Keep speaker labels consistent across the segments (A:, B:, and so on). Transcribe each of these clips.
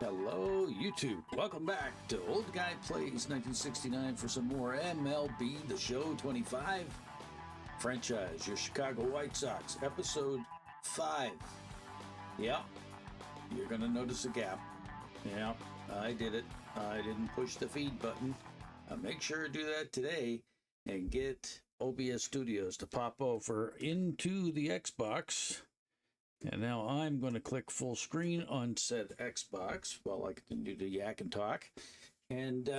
A: Hello, YouTube. Welcome back to Old Guy Plays 1969 for some more MLB The Show 25 franchise, your Chicago White Sox, episode 5. Yeah, you're going to notice a gap. Yeah, I did it. I didn't push the feed button. I'll make sure to do that today and get OBS Studios to pop over into the Xbox. And now I'm going to click full screen on said Xbox while I continue to yak and talk. And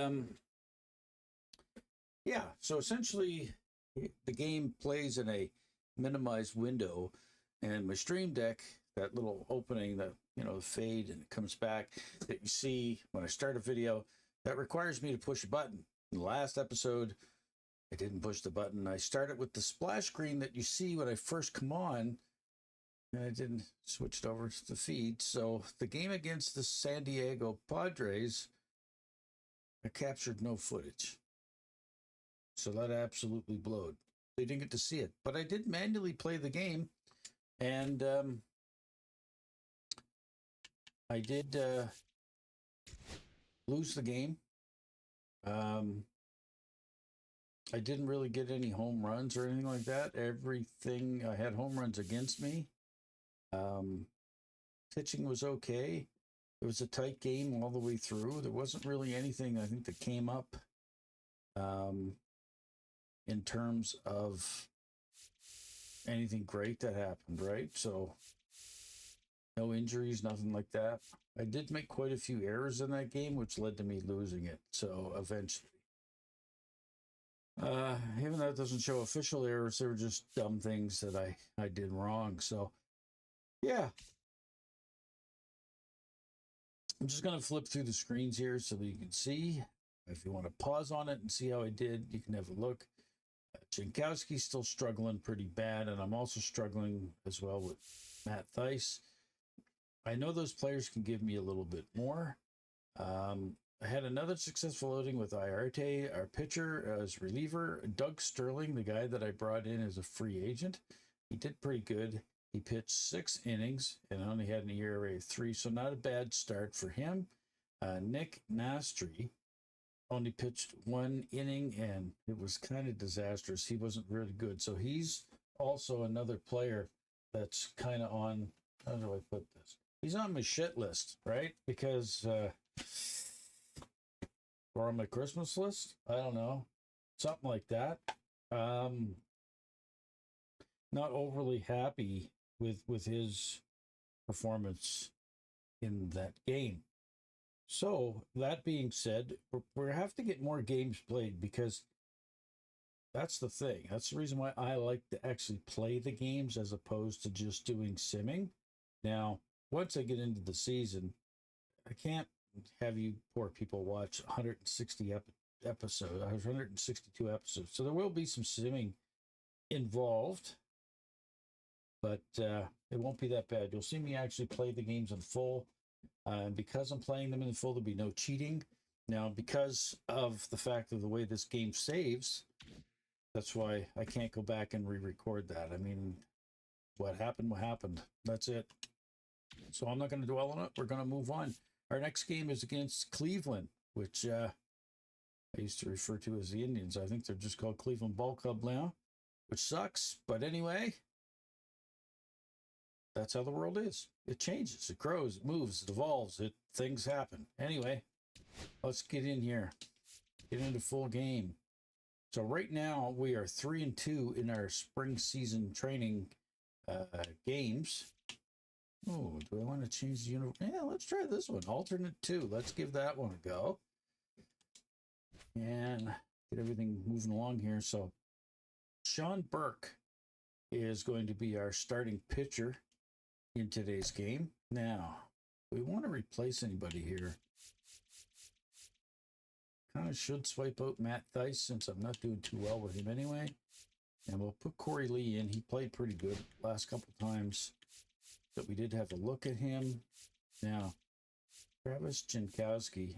A: yeah, so essentially the game plays in a minimized window, and my Stream Deck, that little opening, that fade and it comes back that you see when I start a video, that requires me to push a button. In the last episode, I didn't push the button. I started with the splash screen that you see when I first come on, and I didn't switch it over to the feed. So the game against the San Diego Padres, I captured no footage. So that absolutely blowed. They didn't get to see it. But I did manually play the game, and I did lose the game. I didn't really get any home runs or anything like that. Everything, I had home runs against me. Pitching was okay. It was a tight game all the way through. There wasn't really anything, I think, that came up in terms of anything great that happened, right? So no injuries, nothing like that. I did make quite a few errors in that game, which led to me losing it. So eventually, even though it doesn't show official errors, they were just dumb things that I did wrong. So yeah, I'm just going to flip through the screens here so that you can see. If you want to pause on it and see how I did, you can have a look. Jankowski's still struggling pretty bad, and I'm also struggling as well with Matt Thaiss. I know those players can give me a little bit more. I had another successful outing with Iarte, our pitcher, as reliever. Doug Sterling, the guy that I brought in as a free agent, he did pretty good. He pitched 6 innings and only had an ERA of 3, so not a bad start for him. Nick Nastri only pitched 1 inning, and it was kind of disastrous. He wasn't really good. So he's also another player that's kind of on, how do I put this? He's on my shit list, right? Because, or on my Christmas list? I don't know. Something like that. Not overly happy with his performance in that game. So that being said, we have to get more games played, because that's the thing. That's the reason why I like to actually play the games as opposed to just doing simming. Now, once I get into the season, I can't have you poor people watch 160 episodes, 162 episodes. So there will be some simming involved, but it won't be that bad. You'll see me actually play the games in full. And because I'm playing them in full, there'll be no cheating. Now, because of the fact of the way this game saves, that's why I can't go back and re-record that. I mean, what happened, what happened. That's it. So I'm not going to dwell on it. We're going to move on. Our next game is against Cleveland, which I used to refer to as the Indians. I think they're just called Cleveland Ball Club now, which sucks. But anyway, that's how the world is. It changes, it grows, it moves, it evolves, things happen. Anyway, let's get in here. Get into full game. So right now we are 3-2 in our spring season training games. Oh, do I want to change the uniform? Yeah, let's try this one. Alternate 2. Let's give that one a go. And get everything moving along here. So Sean Burke is going to be our starting pitcher in today's game. Now, we want to replace anybody here. Kind of should swipe out Matt Thaiss since I'm not doing too well with him anyway. And we'll put Corey Lee in. He played pretty good last couple times that we did have a look at him. Now, Travis Jankowski.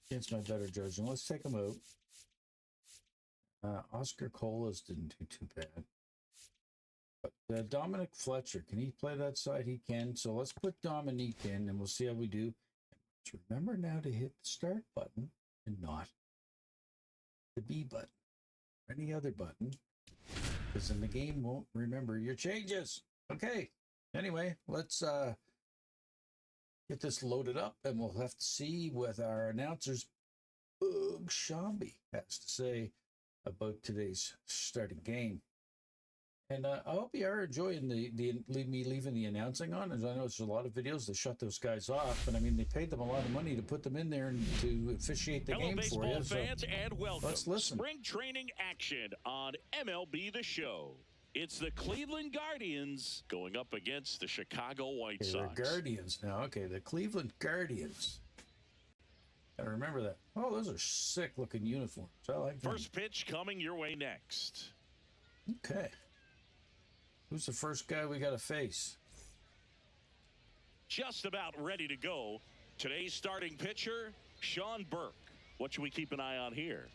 A: Against my better judgment, let's take him out. Oscar Colas didn't do too bad. But Dominic Fletcher, can he play that side? He can. So let's put Dominique in, and we'll see how we do. Just remember now to hit the start button and not the B button or any other button, because then the game won't remember your changes. Okay. Anyway, let's get this loaded up, and we'll have to see what our announcers, Boog Shambi, has to say about today's starting game. And I hope you are enjoying me leaving the announcing on. As I know it's a lot of videos to shut those guys off, but I mean they paid them a lot of money to put them in there and to officiate the game for you.
B: Fans, and welcome.
A: Let's listen.
B: Spring training action on MLB The Show. It's the Cleveland Guardians going up against the Chicago White Sox.
A: They're Guardians now. Okay, the Cleveland Guardians. I remember that. Oh, those are sick-looking uniforms. I like them.
B: First pitch coming your way next.
A: Okay. Who's the first guy we got to face?
B: Just about ready to go. Today's starting pitcher, Sean Burke. What should we keep an eye on here?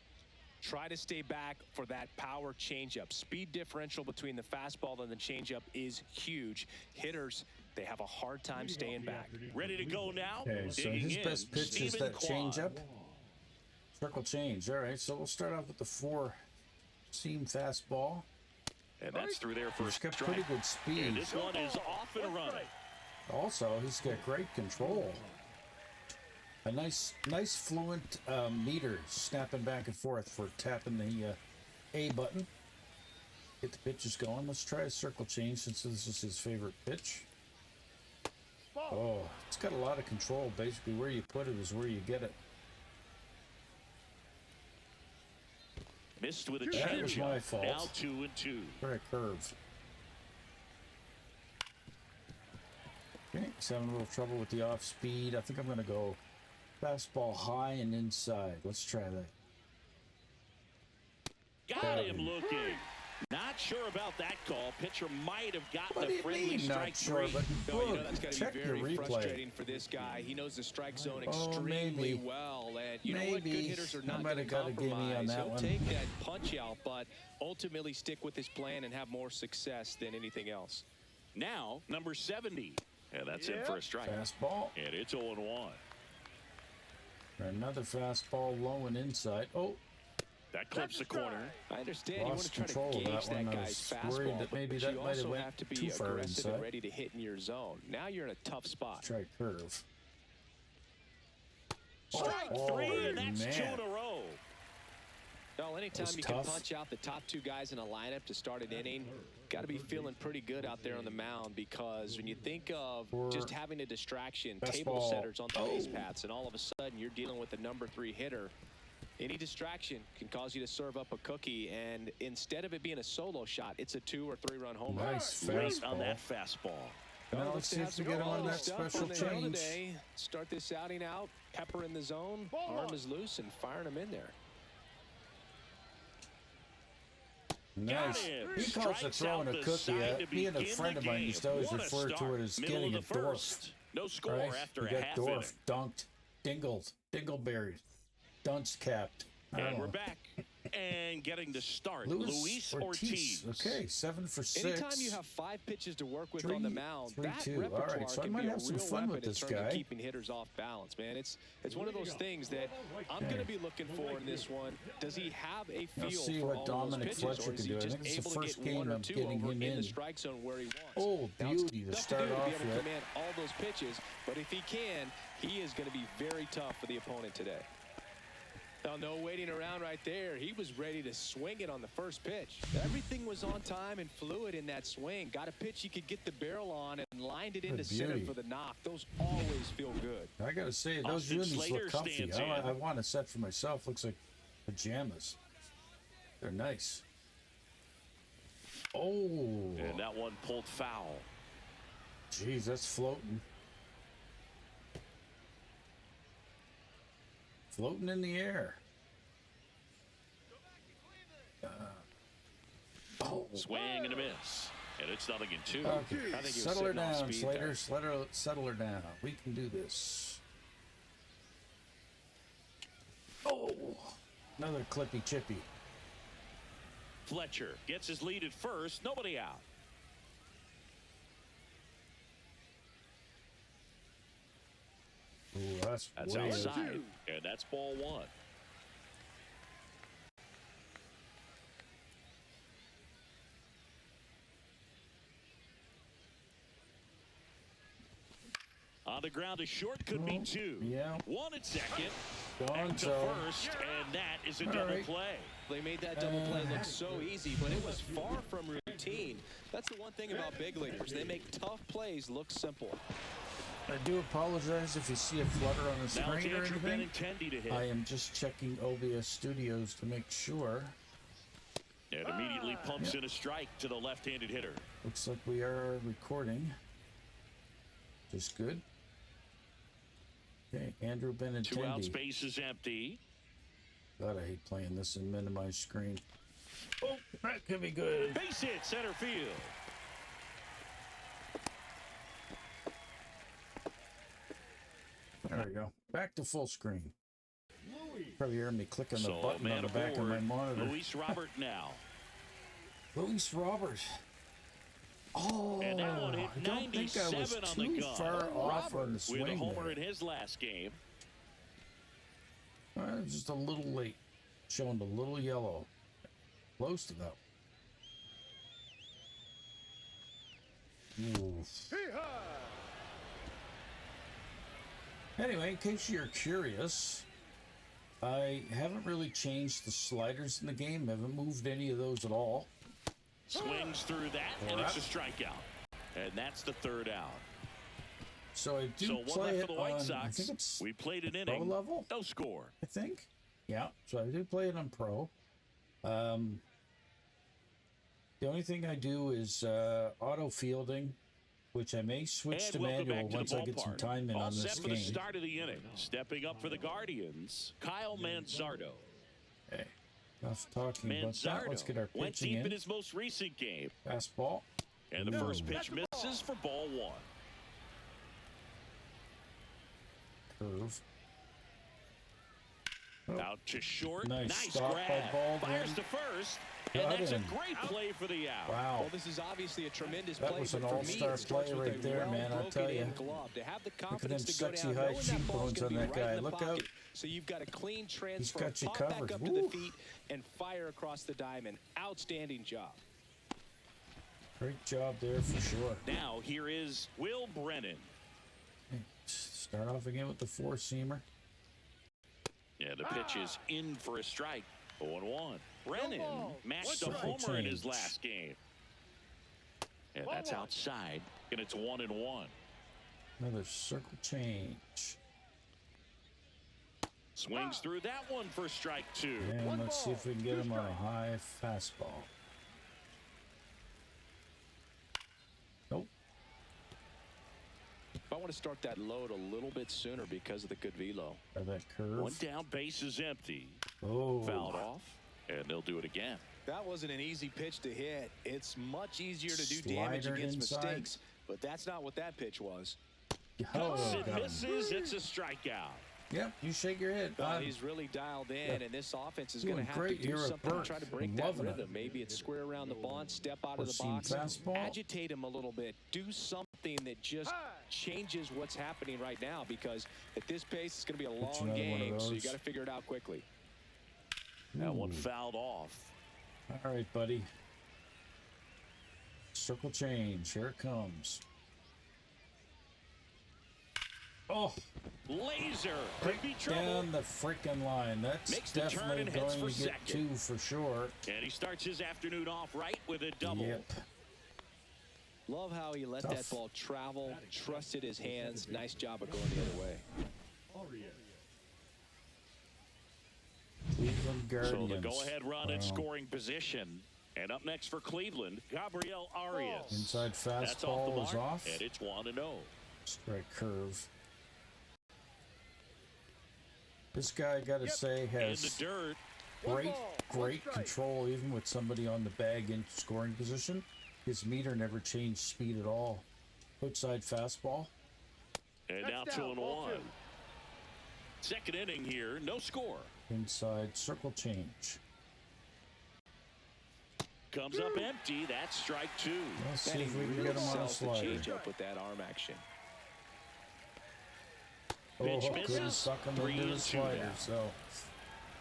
C: Try to stay back for that power changeup. Speed differential between the fastball and the changeup is huge. Hitters, they have a hard time staying back.
B: Ready to go now.
A: Okay, so his best pitch is that changeup. Circle change. All right, so we'll start off with the 4-seam fastball.
B: And that's through there for
A: He's got
B: strike.
A: pretty good speed.
B: And this one is off and running.
A: Also, he's got great control. A nice fluent meter snapping back and forth for tapping the A button. Get the pitches going. Let's try a circle change since this is his favorite pitch. Oh, it's got a lot of control. Basically, where you put it is where you get it.
B: Missed with a
A: That was my
B: changeup.
A: fault.
B: Now 2-2.
A: Very curved. Okay, he's having a little trouble with the off speed. I think I'm going to go fastball high and inside. Let's try that.
B: Got him looking. Not sure about that call. Pitcher might have gotten
A: What do
B: a
A: you
B: friendly
A: mean,
B: strike
A: not sure,
B: three.
A: but
C: No, you know
A: look,
C: that's got to
A: check
C: be
A: your
C: very
A: replay.
C: frustrating for this guy. He knows the strike zone extremely
A: maybe.
C: well, and you know what? Good hitters are not
A: might
C: going
A: have
C: to
A: got a gimme on
C: compromise.
A: that
C: He'll
A: one.
C: take that punch out, but ultimately stick with his plan and have more success than anything else.
B: Now, number 70. And that's in for a strike.
A: Fastball.
B: And it's 0-1.
A: Another fastball low and inside. Oh,
B: That clips the corner.
C: I understand you want
A: lost
C: to try to
A: control of
C: gauge
A: that one.
C: that
A: I
C: guy's
A: was worried
C: fastball,
A: that maybe
C: but
A: that
C: you
A: might have
C: also
A: went
C: have to be
A: too far
C: aggressive
A: inside.
C: and ready to hit in your zone. Now you're in a tough spot.
A: try curve.
B: Strike three, and that's two in a row.
C: Well, anytime
A: was
C: you
A: tough.
C: can punch out the top two guys in a lineup to start an inning, got to be feeling pretty good out there on the mound, because when you think of just having a distraction, table
A: Fastball.
C: setters on the base paths, and all of a sudden you're dealing with the number 3 hitter, any distraction can cause you to serve up a cookie, and instead of it being a solo shot, it's a 2 or 3 run home run.
A: Nice
B: Late on
A: fastball.
B: that fastball.
A: Now let's see if we get him on that special change.
C: Today. Start this outing out, pepper in the zone, arm is loose, and firing him in there.
A: Nice. He calls it throwing a cookie. Being a friend of mine used to always refer to it as getting it dwarfed.
B: No score
A: Right?
B: after
A: You
B: a
A: got
B: half
A: dwarfed,
B: inning.
A: dunked, dingled, dingleberried, dunce capped.
B: And we're back and getting to start. Luis Ortiz.
A: Okay, 7 for 6.
C: Anytime you have 5 pitches to work with on the mound, that
A: 3-2.
C: repertoire
A: All right, so I
C: can
A: might
C: be a
A: have some
C: real
A: fun
C: weapon
A: with this
C: in terms
A: guy.
C: of keeping hitters off balance, man. It's one of those things that I'm going to be looking for in this one. Does he have a
A: Let's
C: feel
A: see
C: for
A: what
C: all
A: Dominic
C: those pitches,
A: Fletcher
C: or is
A: can
C: he
A: do. I
C: just
A: think it's the
C: able to
A: first
C: get
A: game
C: 1 or
A: I'm
C: 2
A: getting
C: over
A: him
C: in
A: in.
C: the strike zone where he wants?
A: Oh,
C: Now, it's
A: beauty to
C: tough
A: start
C: do
A: off
C: to be able to
A: with.
C: command all those pitches, but if he can, he is going to be very tough for the opponent today. Now, no waiting around right there. He was ready to swing it on the first pitch. Everything was on time and fluid in that swing. Got a pitch he could get the barrel on and lined it into center for the knock. Those always feel good.
A: I got to say, those
B: Austin
A: unis
B: Slater
A: look comfy.
B: stands in.
A: I want a set for myself. Looks like pajamas. They're nice. Oh.
B: And that one pulled foul.
A: Jeez, that's floating. Floating in the air.
B: Swing and a miss. And it's 0-2.
A: Okay,
C: I think he was
A: settle her
C: sitting off
A: down,
C: speed
A: Slater.
C: there.
A: Settle her down. We can do this. Oh, another clippy chippy.
B: Fletcher gets his lead at first. Nobody out. That's
A: way
B: outside, and that's ball one. On the ground, a short could be two.
A: Yeah.
B: One at second.
A: Gone,
B: And to
A: so.
B: first, and that is a double play.
C: They made that double play look so easy, but it was far from routine. That's the one thing about big leaguers. They make tough plays look simple.
A: I do apologize if you see a flutter on the
B: Now it's
A: screen or
B: Andrew
A: anything.
B: Benintendi to hit.
A: I am just checking OBS Studios to make sure.
B: And immediately pumps in a strike to the left-handed hitter.
A: Looks like we are recording. Just good. Okay, Andrew Benintendi.
B: 2 out, space is empty.
A: God, I hate playing this in minimized screen. Oh, that could be good.
B: Base hit, center field.
A: There we go. Back to full screen. Probably hear me clicking the
B: So
A: button on the back of my monitor.
B: Luis Robert now.
A: Luis Robert. Oh,
B: And that one hit
A: I don't think I was
B: 97 on the
A: too
B: gun.
A: far off on the
B: With
A: swing
B: a homer
A: there.
B: in his last game.
A: Just a little late. Showing a little yellow. Close to that. Oof. Anyway, in case you're curious, I haven't really changed the sliders in the game. Haven't moved any of those at all.
B: Swings through that, and it's a strikeout. And that's the third out.
A: So I do
B: So one
A: play
B: left
A: it
B: for the White
A: on, I
B: Sox.
A: think it's
B: We played an
A: pro
B: inning.
A: level,
B: No score.
A: I think. Yeah, so I do play it on pro. The only thing I do is auto fielding, which I may switch
B: And
A: to
B: welcome
A: manual
B: back to
A: once
B: the
A: I get some
B: ballpark.
A: time in
B: All
A: on
B: set
A: this
B: for the
A: game.
B: start of the inning. Stepping up for the Guardians, Kyle Manzardo.
A: Hey, enough talking about that. Let's get our
B: went
A: pitching
B: deep in
A: in.
B: his most recent game.
A: Fastball.
B: And the
A: No.
B: first pitch misses for ball one.
A: Curve.
B: Out to short.
A: Nice stop by
B: grab.
A: Baldwin.
B: Fires to first.
A: Got
B: And that's
A: him.
B: a great play for the out.
A: Wow.
C: Well, this is obviously a tremendous
A: That
C: play,
A: was
C: but
A: an
C: for me,
A: all-star
C: it starts
A: play
C: with
A: right
C: a
A: there, man, I'll tell
C: well-broken-in
A: you.
C: glove. To have the
A: at them
C: confidence to go
A: sexy
C: down,
A: high
C: knowing that ball's
A: cheekbones
C: going to
A: on
C: be
A: that
C: right
A: guy.
C: in the
A: Look
C: pocket.
A: out.
C: So you've got a clean transfer,
A: got you
C: pop back
A: covered.
C: up to the
A: Woo.
C: feet, and fire across the diamond. Outstanding job.
A: Great job there for sure.
B: Now here is Will Brennan.
A: Start off again with the four-seamer.
B: Yeah, the pitch is in for a strike. 0-1. Brennan matched a
A: Circle
B: homer in his
A: change.
B: last game. And that's outside, and it's 1-1.
A: Another circle change.
B: Swings through that one for strike two.
A: And let's see if we can get him on a high fastball. Nope.
C: I want to start that load a little bit sooner because of the good velo.
A: Or that curve.
B: One down, base is empty.
A: Oh.
B: Fouled off, and they'll do it again.
C: That wasn't an easy pitch to hit. It's much easier to do damage
A: Slider
C: against
A: inside.
C: mistakes, but that's not what that pitch was.
A: Oh,
B: Cuts and
A: got him.
B: misses. It's a strikeout.
A: Yep, you shake your head.
C: Well, he's really dialed in, and this offense is going to
A: Doing
C: have to
A: great
C: do
A: here at
C: something to
A: Burke.
C: try to break
A: I'm
C: that
A: loving it.
C: rhythm. Maybe it's square around the bunt, step out of the
A: Four-seam
C: box,
A: fastball.
C: agitate him a little bit, do something that just changes what's happening right now, because at this pace, it's going to be a
A: Pitch
C: long
A: another one of
C: game, so you
A: those.
C: got to figure it out quickly.
B: That one
A: Ooh.
B: fouled off.
A: All right, buddy. Circle change. Here it comes. Oh,
B: Laser could be trouble.
A: down the freaking line. That's
B: Makes the turn
A: definitely
B: and heads
A: going
B: for
A: to get
B: second.
A: two for sure.
B: And he starts his afternoon off right with a double.
A: Yep.
C: Love how he let
A: Tough.
C: that ball travel, trusted his hands. Nice job of going the other way.
A: Cleveland
B: So
A: Guardians.
B: the go-ahead run in
A: Wow.
B: scoring position. And up next for Cleveland, Gabriel Arias.
A: Inside
B: That's off the
A: fastball is
B: mark,
A: off.
B: and it's 1-0.
A: Strike curve. This guy, I gotta say,
B: In the
A: has
B: dirt.
A: great control, even with somebody on the bag in scoring position. His meter never changed speed at all. Outside fastball.
B: And now 2-1. Second inning here, no score.
A: Inside circle change.
B: Comes up empty. That's strike two.
A: Let's see
C: And
A: if
C: he
A: we can
C: really
A: get him on a
C: sells the
A: slider.
C: changeup with that arm action.
B: Pitch
A: couldn't
B: misses.
A: suck him
B: 3
A: into the
B: and 2
A: slider.
B: now.
A: So,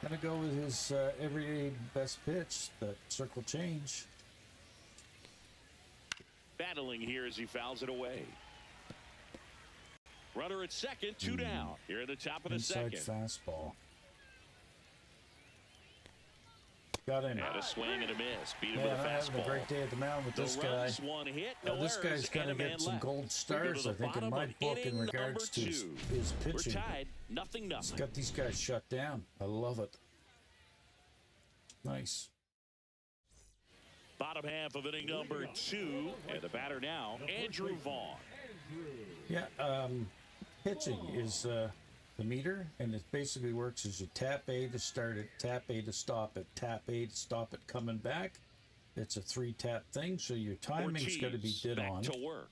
A: gonna go with his everyday best pitch, that circle change.
B: Battling here as he fouls it away. Runner at second, 2 down. Here at the top of the
A: Inside
B: second.
A: fastball. Got him.
B: And a swing and a miss. Beat him
A: Man,
B: with a
A: I'm having a
B: fastball.
A: great day at the mound with
B: No
A: this guy.
B: runs, 1 hit, no
A: This
B: errors,
A: guy's gonna
B: and a man
A: get some
B: left.
A: gold
B: We go
A: stars,
B: to
A: I
B: the
A: think, in
B: bottom
A: my
B: of
A: book in
B: inning
A: regards to
B: number
A: his
B: 2. We're
A: pitching.
B: tied, 0-0.
A: He's got these guys shut down. I love it. Nice.
B: Bottom half of inning number 2, and the batter now, Andrew Vaughn.
A: Yeah, pitching is the meter, and it basically works as you tap A to start it, tap A to stop it, tap A to stop it coming back. It's a 3-tap thing, so your timing's got to be
B: Ortiz
A: dead
B: back
A: on.
B: to work.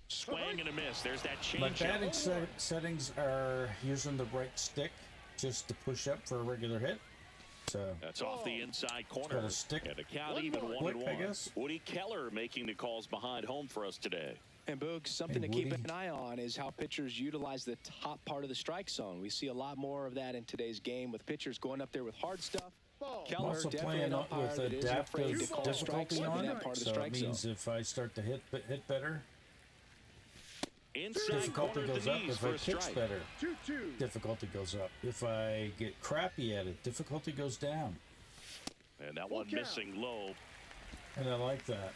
B: Swing and a miss. There's that
A: My
B: change.
A: batting settings are using the right stick just to push up for a regular hit. So
B: That's off the inside corner.
A: got a stick
B: And the count even
A: flick,
B: 1-1.
A: I guess.
B: Woody Keller making the calls behind home for us today.
C: And Boog, something
A: Hey,
C: to keep
A: Woody.
C: an eye on is how pitchers utilize the top part of the strike zone. We see a lot more of that in today's game with pitchers going up there with hard stuff.
A: I'm
C: Keller
A: also
C: definitely
A: playing
C: an umpire
A: with
C: that isn't afraid
A: adaptive
C: to call strikes
A: difficulty
C: in
A: on
C: that
A: it,
C: part of the
A: so it
C: strike
A: means
C: zone.
A: if I start to hit better,
B: Inside
A: difficulty
B: corner
A: goes
B: to
A: up.
B: knees
A: If
B: for
A: I
B: a
A: pitch
B: strike.
A: better, difficulty goes up. If I get crappy at it, difficulty goes down.
B: And that one missing low.
A: And I like that.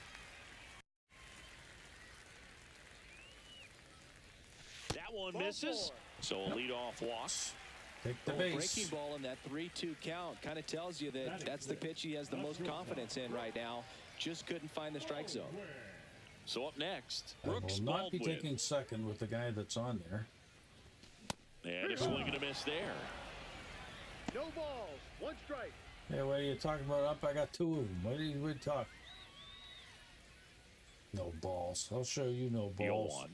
B: That one misses. So a leadoff walk.
A: Take the
C: Breaking
A: base.
C: ball in that 3-2 count kind of tells you that that's the pitch he has the most confidence in right now. Just couldn't find the strike zone.
B: So up next,
A: I
B: Brooks
A: will not be
B: Baldwin.
A: taking second with the guy that's on there.
B: And a swing and a miss there.
D: No balls, 1 strike.
A: Yeah, what are you talking about? Up, I got 2 of them. What are you talking? No balls. I'll show you no
B: The
A: balls.
B: 0-1.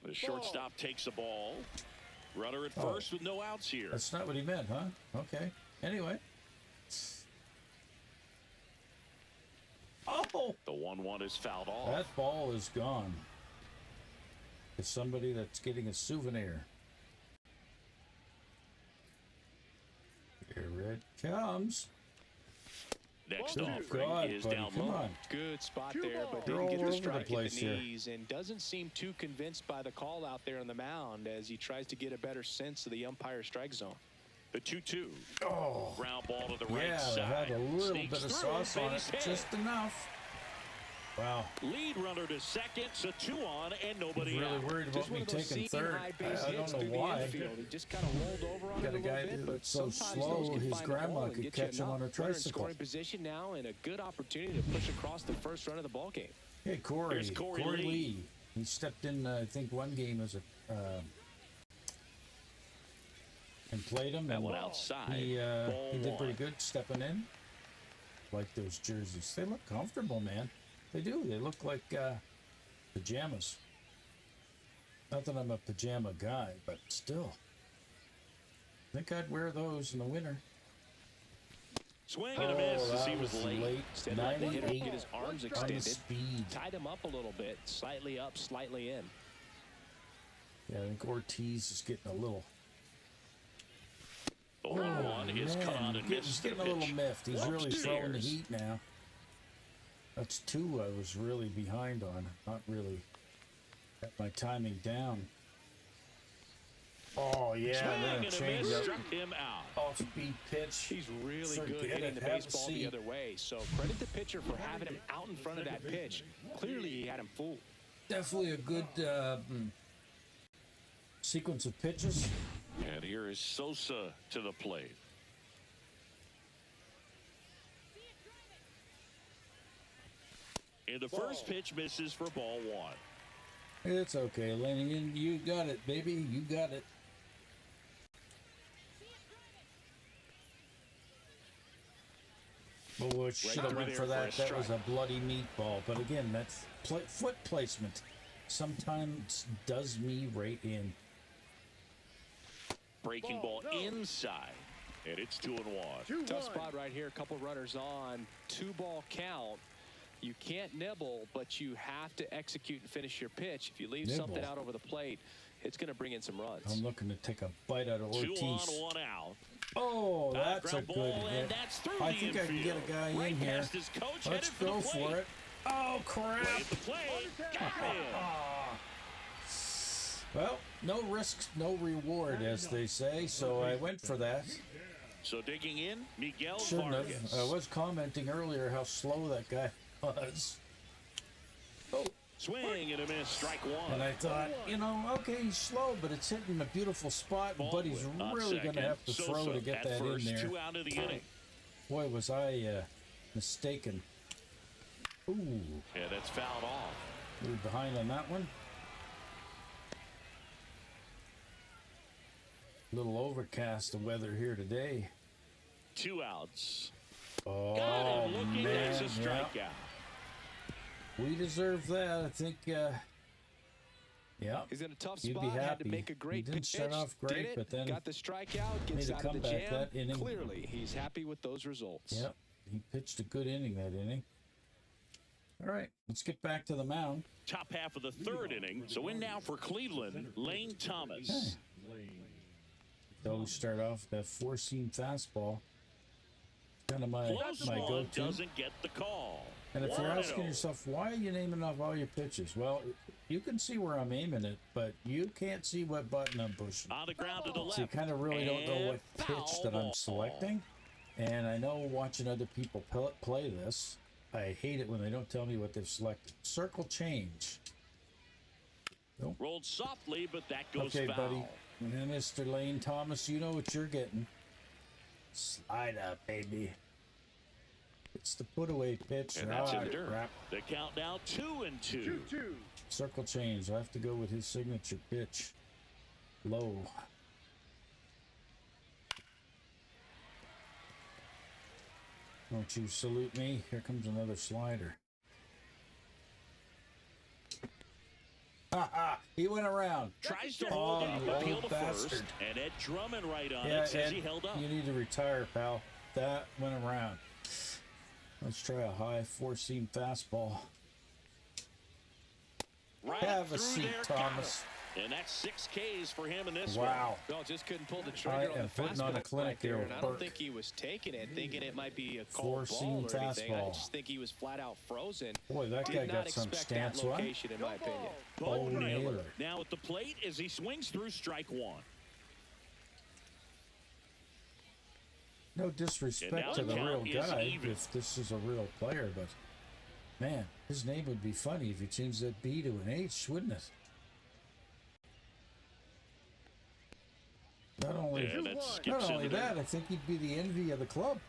B: The shortstop takes the ball. Runner at first with no outs here.
A: That's not what he meant, huh? Okay. Anyway. Oh!
B: The 1-1 is fouled off.
A: That ball is gone. It's somebody that's getting a souvenir. Here it comes.
B: Next
A: Good
B: offering
A: God,
B: is
A: buddy,
B: down
A: come
B: low.
A: on.
C: Good spot
D: Two
C: there,
D: balls.
C: but
A: They're
C: didn't get
A: all
C: the
A: over the
C: strike at
A: place
C: the
A: here.
C: knees and doesn't seem too convinced by the call out there on the mound as he tries to get a better sense of the umpire's strike zone.
B: The 2-2.
A: Oh,
B: Ground ball to the right
A: yeah,
B: side.
A: it had a little
B: Sneaks
A: bit of
B: through,
A: sauce on it.
B: base hit.
A: Just enough. Wow.
B: Lead runner to second, so 2 on and nobody
A: He's really
B: out.
A: worried
C: Just
A: about
C: one
A: me
C: of those
A: taking
C: seam
A: third.
C: high base
A: I
C: hits
A: don't
C: through
A: know
C: the
A: why.
C: infield. He just kind of rolled over on
A: Got
C: it
A: a
C: a little
A: guy
C: bit, but
A: that's so
C: sometimes
A: slow,
C: those can
A: his
C: find a
A: grandma
C: hole and
A: could
C: get you
A: catch him on a
C: runner in
A: tricycle.
C: scoring position now and a good opportunity to push across the first run of the ball game.
A: Hey, Corey.
B: Here's Corey
A: Corey
B: Lee.
A: Lee. He stepped in, I think, one game as a and played him.
B: That
A: and
B: one outside.
A: He
B: Ball
A: did pretty
B: 1.
A: good stepping in. Like those jerseys. They look comfortable, man. They do. They look like pajamas. Not that I'm a pajama guy, but still. I think I'd wear those in the winter.
B: Swing and a miss as
A: that
B: he was late.
C: Instead of letting the hitter
A: 98
C: get his arms
A: on the
C: extended,
A: speed.
C: tied him up a little bit, slightly up, slightly in.
A: Yeah, I think Ortiz is getting a little.
B: The 1-1 is cut on and
A: He's
B: missed the
A: getting a little
B: pitch.
A: miffed. He's really throwing the
B: Upstairs.
A: heat now. That's 2 I was really behind on. Not really. Got my timing down. Oh, yeah.
B: Swing
A: Then
B: and
A: a
B: a
A: change
B: miss,
A: up.
B: struck him out.
A: Off-speed pitch.
C: He's really good
A: Forget
C: hitting
A: it,
C: the
A: have a
C: baseball the
A: seat.
C: other way. So credit the pitcher for having him out in front of that pitch. Clearly, he had him fooled.
A: Definitely a good sequence of pitches.
B: And here is Sosa to the plate. And the first pitch misses for ball 1.
A: It's okay, Lenny. You got it, baby. You got it. Oh, it should have
B: through
A: went
B: there
A: for that.
B: for a
A: That was a
B: strike.
A: bloody meatball. But again, that's foot placement. Sometimes does me right in.
B: Breaking ball inside. And it's 2-1.
D: 2-1.
C: Tough spot right here. A couple runners on. 2-ball count. You can't nibble, but you have to execute and finish your pitch. If you leave something
A: Nibble.
C: out over the plate, it's going to bring in some runs.
A: I'm looking to take a bite out of Ortiz.
B: 2 on, 1 out.
A: Oh, that's a
B: Ground
A: good
B: ball,
A: hit.
B: and that's through
A: I
B: the
A: think I can get a
B: infield.
A: guy
B: Right
A: in here.
B: past his coach,
A: Let's
B: headed
A: go
B: the plate.
A: for it. Oh, crap.
B: Played the play. Got him.
A: Well, no risk, no reward, as they say, so I went for that.
B: So digging in, Miguel
A: Shouldn't
B: Vargas.
A: have. I was commenting earlier how slow that guy was. Oh,
B: Swing and a miss, strike 1.
A: and I thought, you know, okay, he's slow, but it's hitting a beautiful spot, but he's
B: Baldwin on
A: really going to
B: second.
A: have to throw
B: Sosa
A: to get
B: at
A: that
B: first,
A: in there.
B: 2 out of the inning.
A: Boy, was I mistaken. Ooh,
B: Yeah, that's fouled off.
A: we're behind on that one. Little overcast of weather here today.
B: 2 outs.
A: Oh,
B: Got him looking.
A: man,
B: That's a
A: yeah.
B: strikeout.
A: We deserve that. I think, yeah.
C: He's in a tough
A: You'd
C: spot.
A: be
C: Had
A: happy.
C: to make a great
A: He didn't
C: pitch.
A: start off
C: Did
A: great,
C: it,
A: but then
C: got the strikeout, gets
A: made a
C: out of the
A: comeback
C: jam.
A: that inning.
C: Clearly, he's happy with those results.
A: Yep, he pitched a good inning that inning. All right, let's get back to the mound.
B: Top half of the 3rd inning. So in now for Cleveland, Lane Thomas.
A: They always start off with that 4-seam fastball. Kind of my
B: Close
A: my
B: one
A: go-to.
B: doesn't get the call.
A: And if you're
B: 1-0.
A: asking yourself, why are you naming off all your pitches? Well, you can see where I'm aiming it, but you can't see what button I'm pushing.
B: On the ground to the left.
A: So you kind of really don't know what
B: And
A: pitch
B: foul
A: that I'm
B: ball.
A: selecting. And I know watching other people play this, I hate it when they don't tell me what they've selected. Circle change. Nope.
B: Rolled softly, but that goes
A: Okay,
B: foul.
A: buddy. And Mr. Lane Thomas, you know what you're getting. Slide up, baby. It's the put away pitch.
B: And that's in the
A: Ah,
B: dirt.
A: crap.
B: The count now 2-2.
D: 2-2.
A: Circle change. I have to go with his signature pitch. Low. Don't you salute me? Here comes another slider. Ha ha! He went around.
B: Tries to hold
A: Oh,
B: up,
A: you
B: appeal
A: old
B: to
A: bastard.
B: first, and Ed Drummond right on
A: Yeah,
B: it says
A: Ed,
B: he held up.
A: you need to retire, pal. That went around. Let's try a high 4-seam fastball.
B: Right
A: Have a
B: through
A: seat,
B: their
A: Thomas.
B: counter. And that's 6 Ks for him in this one.
A: Wow.
C: Well, just couldn't pull the
A: I
C: trigger on
A: am
C: the
A: putting on a
C: fastball
A: clinic
C: right there,
A: here
C: and I
A: with
C: don't
A: Burke.
C: think he was taking it, thinking it might be a called
A: Four-seam
C: ball or anything. I
A: fastball.
C: just think he was flat out frozen.
A: Boy, that guy
C: Did not
A: got some
C: expect
A: stance
C: that
A: on.
C: location, in my opinion.
B: Bo
A: Oh,
B: Naylor
A: Naylor.
B: now at the plate as he swings through strike 1.
A: No
B: And now
A: disrespect to
B: the
A: the real
B: count is
A: guy
B: even.
A: if this is a real player, but man, his name would be funny if you changed that B to an H, wouldn't it? Not only,
B: Yeah, that
D: Not
B: skips
A: not
B: in
A: only
B: the
A: that,
B: dirt.
A: I think he'd be the envy of the club.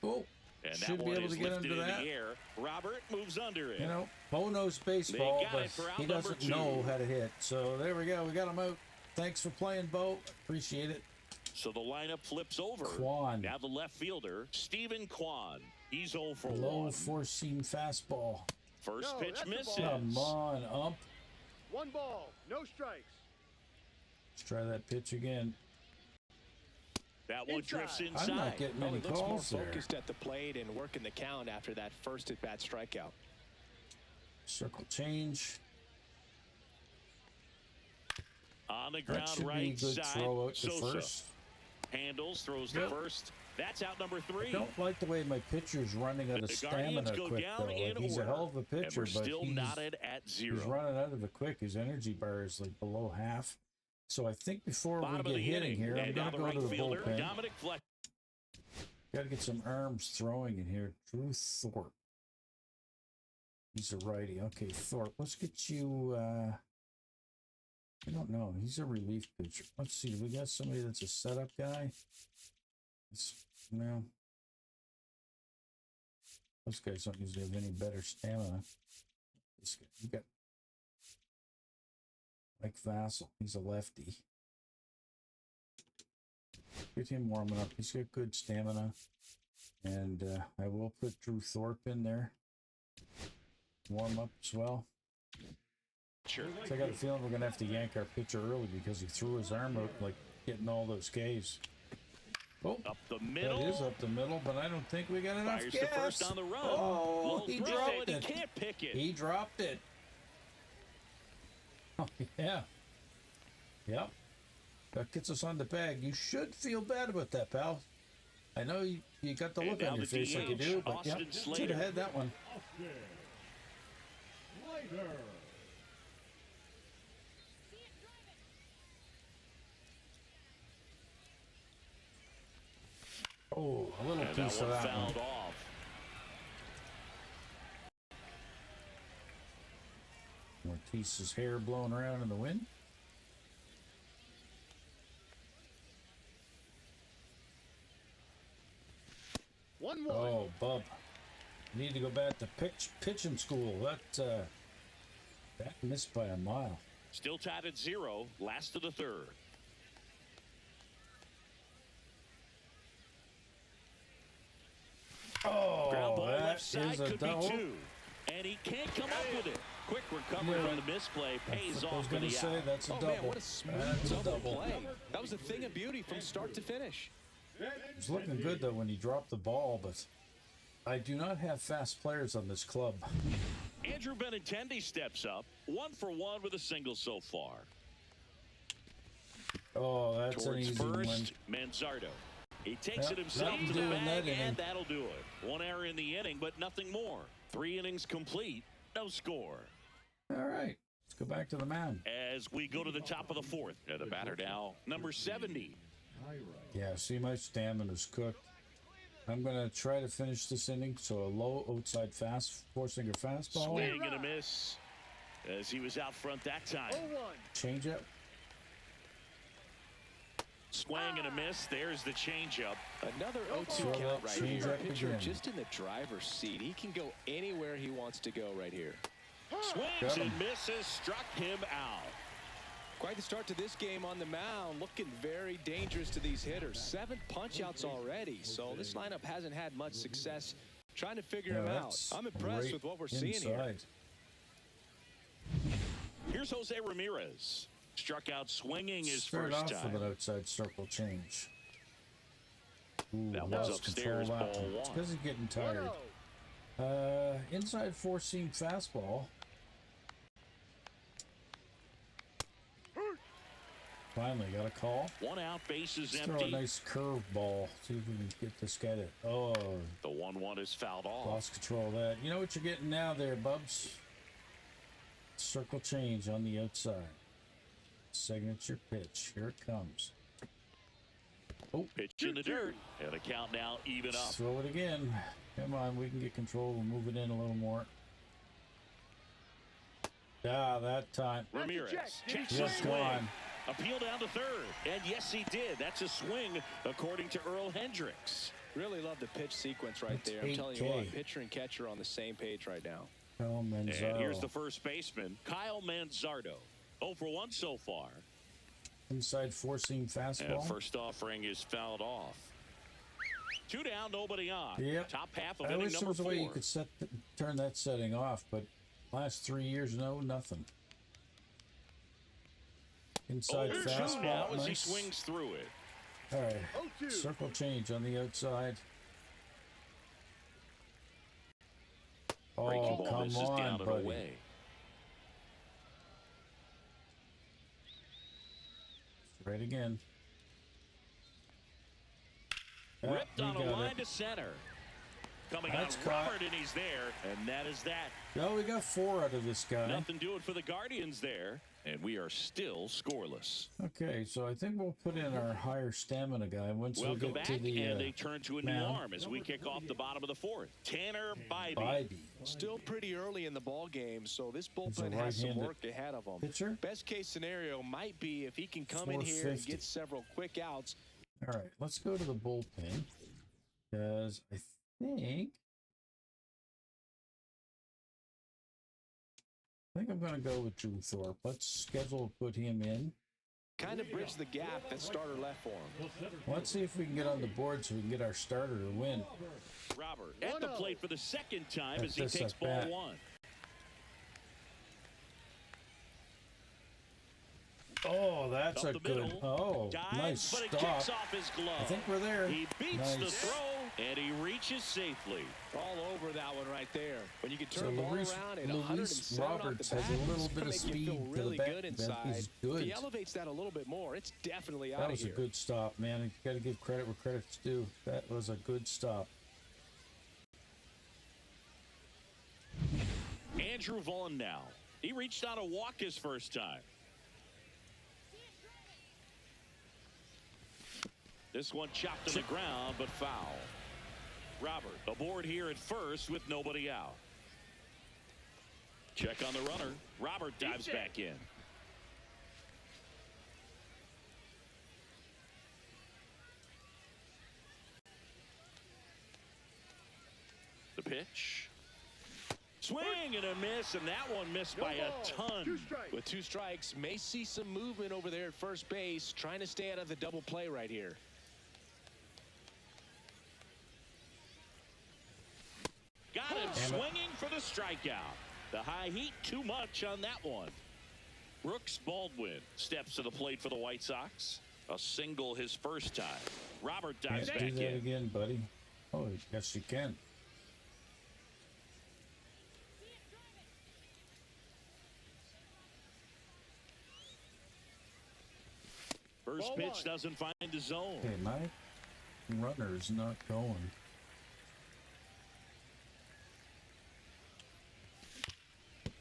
A: Oh,
B: And that
A: should be
B: one
A: able
B: is
A: to get
B: lifted
A: under
B: in
A: that.
B: the air. Robert moves under it.
A: You know, Bo knows baseball,
B: They got
A: but
B: it for out
A: he
B: number
A: doesn't
B: 2.
A: know how to hit. So there we go. We got him out. Thanks for playing, Bo. Appreciate it.
B: So the lineup flips over.
A: Kwan.
B: Now the left fielder, Stephen Kwan. He's 0 for
A: Low
B: 1.
A: 4-seam fastball.
B: First
D: No,
B: pitch
D: that's a
B: misses.
D: ball.
A: Come on, ump.
D: 1 ball, no strikes.
A: Let's try that pitch again.
B: That one
D: Inside.
B: drifts
A: I'm
B: inside.
A: not getting
C: Well,
A: any
C: he looks more
A: calls there.
C: focused at the plate and working the count after that first at-bat strikeout.
A: Circle change.
B: On the
A: That
B: ground
A: should be a
B: right
A: good
B: side.
A: throw out to
B: Sosa
A: first.
B: handles, throws
A: Yep.
B: to first. That's out number 3.
A: I don't like the way my pitcher's running out of
B: The Guardians
A: stamina
B: go
A: quick,
B: down
A: though. Like,
B: in
A: he's a
B: order.
A: hell of a
B: And
A: pitcher,
B: we're
A: but
B: still
A: he's
B: knotted at 0.
A: running out of it quick. His energy bar is like below half. So I think before
B: Bottom
A: we
B: of
A: get
B: the
A: hitting
B: inning.
A: here, I'm
B: And now
A: going to
B: the
A: go
B: right
A: to the
B: fielder,
A: bullpen.
B: Dominic Fletcher.
A: Got to get some arms throwing in here. Drew Thorpe. He's a righty. Okay, Thorpe. Let's get you. I don't know. He's a relief pitcher. Let's see. Do we got somebody that's a setup guy? No. Those guys don't usually have any better stamina. This guy. You got Mike Vassell. He's a lefty. Get him warming up. He's got good stamina. And I will put Drew Thorpe in there. Warm up as well.
B: Sure.
A: So I got a feeling we're going to have to yank our pitcher early because he threw his arm out like getting all those Ks. Oh,
B: Up the middle.
A: that is up the middle, but I don't think we got enough
B: Fires
A: gas.
B: to first on the run.
A: Oh,
B: Low
A: he
B: throw,
A: dropped
B: and
A: it.
B: He can't pick it.
A: He dropped it. Oh, yeah. Yep. That gets us on the bag. You should feel bad about that, pal. I know you got the look on your face like you do, but yeah, should have had that one. Oh, a little piece of that one.
B: Fouled off.
A: Ortiz's hair blowing around in the wind.
D: One more.
A: Oh, bub. Need to go back to pitching school. That missed by a mile.
B: Still tied at 0. Last of the third.
A: Oh,
B: Ground ball
A: that
B: left side
A: is a
B: could
A: double.
B: be 2. And he can't come up with it. Quick recovery from the misplay pays
A: I was
B: off for
A: going
B: the
A: to say
B: out.
A: that's a
C: Oh
A: double.
C: man, what a smooth
A: That's a
C: double
A: double.
C: play. That was a thing of beauty from start to finish.
A: It was looking good though when he dropped the ball, but I do not have fast players on this club.
B: Andrew Benintendi steps up. 1 for 1 with a single so far.
A: Oh, that's an
B: Towards
A: easy one.
B: first, Manzardo. He takes
A: Yep,
B: it himself
A: nothing
B: to the
A: doing
B: bag,
A: that inning.
B: and that'll do it. 1 error in the inning, but nothing more. 3 innings complete, no score.
A: All right, let's go back to the mound.
B: As we go to the top of the 4th. The batter now, number 70.
A: Yeah, see, my stamina's cooked. I'm going to try to finish this inning, so a low outside four-finger fastball.
B: Swing and a miss as he was out front that time.
D: 0-1.
A: Change up.
B: Swing and a miss. There's the changeup.
C: Another 0-2
A: Throw
C: count
A: up,
C: right
A: change
C: here.
A: up
C: Pitcher
A: again.
C: just in the driver's seat. He can go anywhere he wants to go right here.
B: Swings
A: Got him.
B: and misses. Struck him out.
C: Quite the start to this game on the mound. Looking very dangerous to these hitters. 7 punch-outs already. So this lineup hasn't had much success trying to figure him out.
A: That's
C: I'm impressed
A: right
C: with what we're seeing here.
A: inside.
B: Here's Jose Ramirez. Struck out swinging his
A: Start
B: first
A: off
B: time.
A: with an outside circle change. Ooh,
B: That one's
A: lost
B: upstairs,
A: control of that
B: ball
A: one. It's
B: one.
A: because he's getting tired.
D: 1-0.
A: Inside four-seam fastball. Finally got a call.
B: 1 out, bases
A: Let's throw a
B: empty.
A: nice curve ball. See if we can get this guy to. Oh,
B: The 1-1 is fouled off.
A: lost control of that. You know what you're getting now there, Bubs? Circle change on the outside. Signature pitch. Here it comes. Oh,
B: Pitch in the dirt. And a count now even up.
A: throw it again. Come on, we can get control and move it in a little more. Ah, that time.
B: Ramirez checks
A: Yes,
B: a
A: go
B: swing.
A: on.
B: Appeal down to third. And yes, he did. That's a swing, according to Earl Hendricks.
C: Really love the pitch sequence right
A: That's
C: there. I'm telling you
A: 8K.
C: what, pitcher and catcher on the same page right now.
A: Oh,
B: And here's the
A: Manzardo.
B: first baseman, Kyle Manzardo. 0 for 1 so far.
A: Inside four-seam
B: And
A: fastball.
B: first offering is fouled off. 2 down, nobody on.
A: Yep.
B: Top half of
A: I
B: inning
A: wish there
B: number
A: was a way you
B: 4.
A: could turn that setting off, but last 3 years, no, nothing. Inside
B: Oh,
A: fastball,
B: now as he
A: nice.
B: swings through it.
A: All right,
D: 0-2.
A: circle change on the outside.
B: Breaking
A: Oh,
B: ball
A: come
B: misses
A: on,
B: down and
A: buddy.
B: away.
A: Right again. Ah,
B: Ripped
A: he
B: on a
A: got
B: line
A: it.
B: to center. Coming
A: That's
B: on
A: caught.
B: Robert, and he's there. And that is that.
A: No, we got 4 out of this guy.
B: Nothing doing for the Guardians there. And we are still scoreless.
A: Okay, so I think we'll put in our higher stamina guy once we
B: Welcome
A: get
B: back,
A: to the
B: and they turn to a new
A: mound.
B: arm as we kick off the bottom of the 4th. Tanner Bybee.
A: Bybee.
C: Still pretty early in the ball game, so this
A: He's a
C: bullpen has some
A: right-handed
C: work ahead of him.
A: pitcher.
C: Best case scenario might be if he can come in here and
A: 450.
C: get several quick outs.
A: All right, let's go to the bullpen because I think I'm going to go with Drew Thorpe. Let's schedule put him in.
C: Kind of bridge the gap that starter left for him.
A: Let's see if we can get on the board so we can get our starter to win.
B: Robert at the
D: 1-0.
B: plate for the second time
A: At
B: as he
A: this
B: takes
A: at
B: ball
A: bat.
B: 1.
A: Oh, that's
B: Up
A: a
B: the
A: good.
B: middle.
A: Oh,
B: Dives,
A: nice
B: but it
A: stop.
B: kicks off his glove.
A: I think we're there.
B: He beats the
A: Nice.
B: throw, and he reaches safely.
C: All over that one right there. When you can turn
A: So
C: the ball
A: Luis
C: around at
A: Roberts
C: 107 off the
A: has
C: bat,
A: a little
C: it's
A: bit
C: gonna
A: of
C: make you
A: speed
C: feel
A: to the
C: really
A: back.
C: good inside.
A: He's good.
C: If he elevates that a little bit more, it's definitely out
A: That
C: of
A: was a
C: here.
A: good stop, man. You got to give credit where credit's due. That was a good stop.
B: Andrew Vaughn now. He reached out a walk his first time. This one chopped to the ground, but foul. Robert aboard here at first with nobody out. Check on the runner. Robert dives back in. The pitch. Swing and a miss, and that one missed by a ton.
C: With 2 strikes, may see some movement over there at first base, trying to stay out of the double play right here.
B: Got him swinging for the strikeout. The high heat, too much on that one. Brooks Baldwin steps to the plate for the White Sox. A single his first time. Robert dives
A: Can't
B: back
A: do that
B: in.
A: again, buddy. Oh, yes, you can.
B: First pitch doesn't find the zone.
A: Okay, my runner's not going.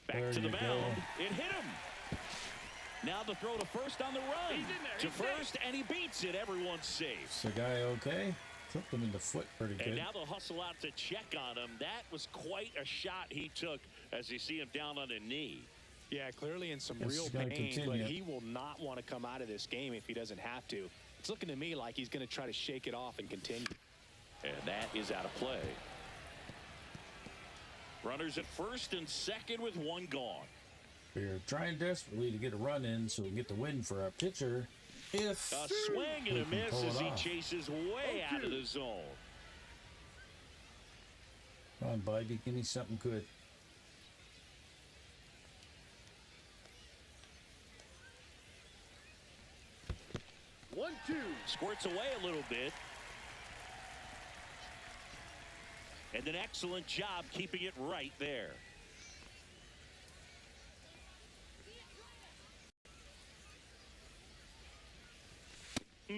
B: Back
A: There
B: to the
A: you
B: mound.
A: go.
B: It hit him. Now the throw to first on the run. To first, and he beats it. Everyone's safe.
A: Is the guy okay? Took him in the foot pretty good.
B: And now they'll hustle out to check on him. That was quite a shot he took as you see him down on a knee.
C: Yeah, clearly in some
A: Yes,
C: real
A: he's gonna
C: pain, but
A: continue.
C: he will not want to come out of this game if he doesn't have to. It's looking to me like he's going to try to shake it off and continue.
B: And that is out of play. Runners at first and second with one gone.
A: We're trying desperately to get a run in so we can get the win for our pitcher. If
B: A swing and
A: we
B: a
A: can
B: miss
A: pull
B: as
A: it
B: he
A: off.
B: chases way out of the zone.
A: Come on, Bobby, give me something good.
D: One, two.
B: Squirts away a little bit. And an excellent job keeping it right there.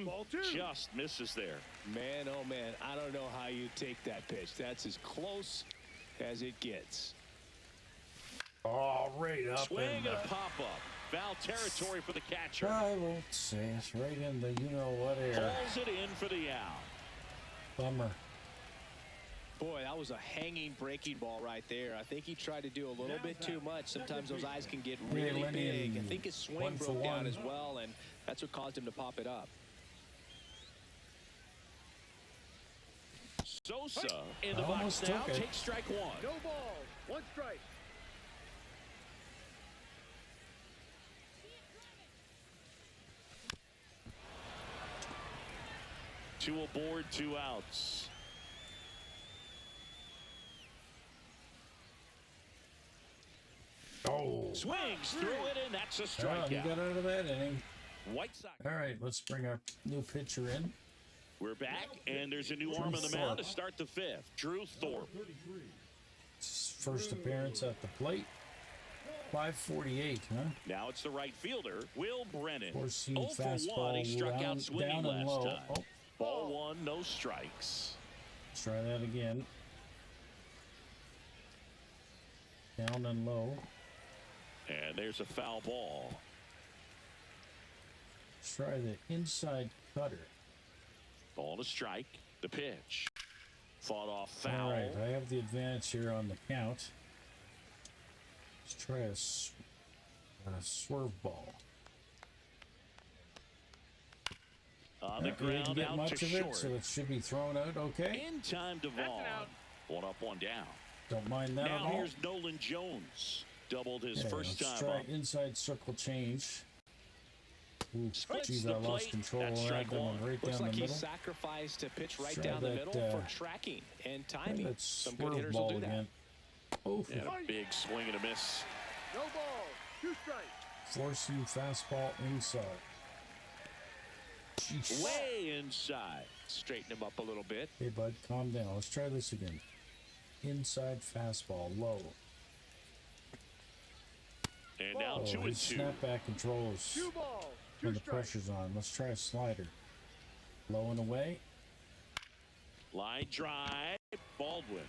D: Ball 2.
B: Just misses there.
C: Man, oh man, I don't know how you take that pitch. That's as close as it gets.
A: Oh, right up
B: Swing
A: in
B: and
A: the...
B: a pop-up. Foul territory for the catcher.
A: I won't say it's right in the you-know-what area.
B: Pulls it in for the out.
A: Bummer.
C: Boy, that was a hanging breaking ball right there. I think he tried to do a little bit too much. Sometimes those eyes can get really big. I think his swing broke down as well, and that's what caused him to pop it up.
B: Sosa in the box
A: Almost
B: now.
A: took it.
B: Takes strike one.
D: No ball. One strike.
B: Two aboard, 2 outs.
A: Oh.
B: Swings through it, and that's a
A: Oh, he
B: strikeout.
A: got out of that inning.
B: White Sox.
A: All right, let's bring our new pitcher in.
B: We're back, and there's a new arm on the mound to start the 5th. Drew Thorpe.
A: His first appearance at the plate. 548, huh?
B: Now it's the right fielder, Will Brennan.
A: Four-seam
B: 0 for 1.
A: fastball
B: He struck
A: down
B: out swinging
A: and
B: last
A: low.
B: time.
A: Oh,
B: Ball 1, no strikes.
A: let's try that again. Down and low.
B: And there's a foul ball.
A: Let's try the inside cutter.
B: Ball to strike. The pitch. Fought off foul.
A: All right, I have the advantage here on the count. Let's try a swerve ball.
B: On the
A: He didn't
B: ground,
A: get
B: out
A: much
B: to
A: of
B: short.
A: it, so it should be thrown out okay.
B: In time to Vaughn. One up, one down.
A: Don't mind that at
B: Now
A: all.
B: here's Nolan Jones. Doubled his
A: Okay,
B: first
A: let's
B: time
A: try
B: up.
A: inside circle change. Ooh,
B: Splits
A: geez,
B: the
A: I lost
B: plate.
A: control
B: That's
A: of that.
B: strike
A: That
B: one.
A: went right
C: Looks
A: down
C: like
A: the
C: he
A: middle.
C: sacrificed a pitch right
A: Try
C: down the
A: that,
C: middle for tracking and
A: Try
C: timing.
A: that
C: Some
A: swerve
C: good hitters will
A: ball
C: do that.
A: again. Oh,
B: And a big swing and a miss.
D: No ball. 2 strikes.
A: Four-seam fastball inside. Jeez.
B: Way inside.
C: Straighten him up a little bit.
A: Hey, bud, calm down. Let's try this again. Inside fastball, low.
B: And now
A: Oh,
B: 2-2.
A: his snapback control is
D: 2 balls, 2
A: when the
D: strikes.
A: pressure's on. Let's try a slider. Low and away.
B: Line drive. Baldwin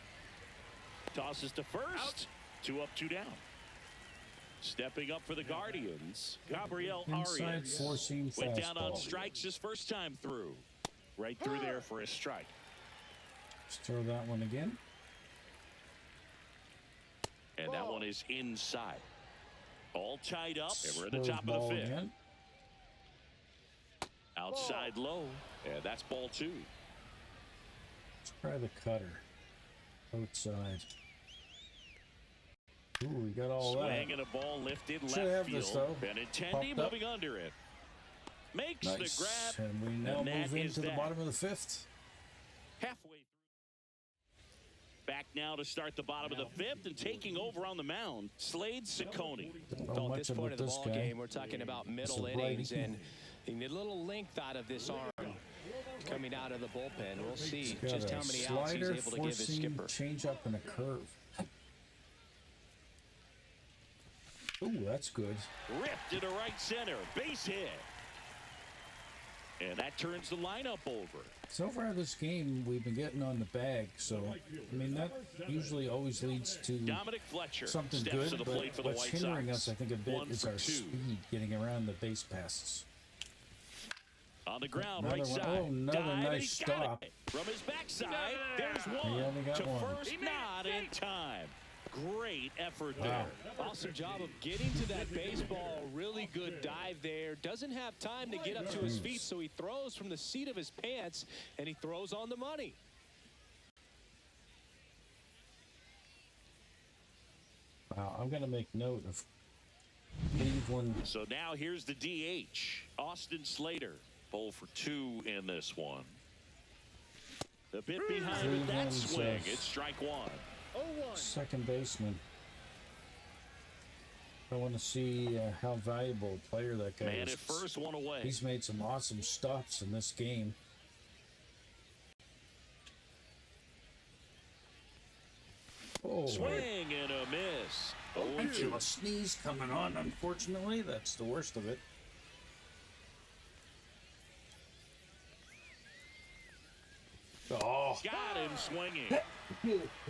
B: tosses to first.
D: Out.
B: 2 up, 2 down. Stepping up for the Guardians, Gabriel
A: Inside
B: Arias
A: four-seam
B: went down on
A: fastball.
B: strikes his first time through. Right through there for a strike.
A: Let's throw that one again.
B: And that
D: Ball.
B: one is inside. All tied up, and we're at the
A: Throws
B: top of the
A: ball
B: fifth.
A: again.
B: Outside low, and that's ball 2.
A: Let's try the cutter. Outside. Ooh, we got all
B: Swing
A: that.
B: and a ball lifted
A: Should
B: left
A: have
B: field.
A: this, though.
B: Benintendi
A: Popped up.
B: moving under it. Makes
A: Nice.
B: the grab.
A: And we now
B: and that
A: move
B: is
A: into the
B: that.
A: bottom of the fifth.
B: Halfway through. Back now to start the bottom of the fifth, and taking over on the mound, Slade Ciccone.
A: Not
C: Well, at
A: much
C: this point
A: about
C: of the
A: this
C: ball
A: guy.
C: game, we're talking about middle
A: It's a
C: innings,
A: righty.
C: and you need a little length out of this arm coming out of the bullpen. We'll see
A: He's got
C: just
A: a
C: how many outs he's
A: slider,
C: able to give his
A: four-seam,
C: skipper.
A: change up, and a curve. Ooh, that's good.
B: Ripped into right center, base hit. And that turns the lineup over.
A: So far this game, we've been getting on the bag, so, I mean, that usually always leads to
B: Dominic Fletcher
A: something
B: steps
A: good,
B: to the
A: but
B: plate for the
A: what's
B: White
A: hindering
B: Sox.
A: us, I think, a bit
B: 1
A: is
B: for
A: our
B: 2.
A: speed getting around the base passes.
B: On the ground,
A: Another
B: right
A: one.
B: side.
A: Oh, another
B: Dive, and
A: nice
B: he's got
A: stop.
B: it. From his backside,
D: Yeah.
B: there's
A: He
B: one.
A: only got
B: To
A: one.
B: first,
D: He made
B: not
D: it.
B: in time. Great effort
A: Wow.
B: there.
C: Awesome job of getting to that baseball. Really good dive there. Doesn't have time to get up to his feet, so he throws from the seat of his pants, and he throws on the money.
A: Wow, I'm going to make note of Cleveland.
B: So now here's the DH, Austin Slater. 0 for 2 in this one. The bit behind it, that
A: Cleveland's,
B: swing. It's strike 1.
D: 0-1.
A: Second baseman. I want to see how valuable a player that guy
B: Man
A: is.
B: at first, 1 away.
A: He's made some awesome stops in this game. Oh,
B: Swing and a miss.
A: I
B: 0-2.
A: feel a sneeze coming on, unfortunately. That's the worst of it. Oh,
B: Got him swinging.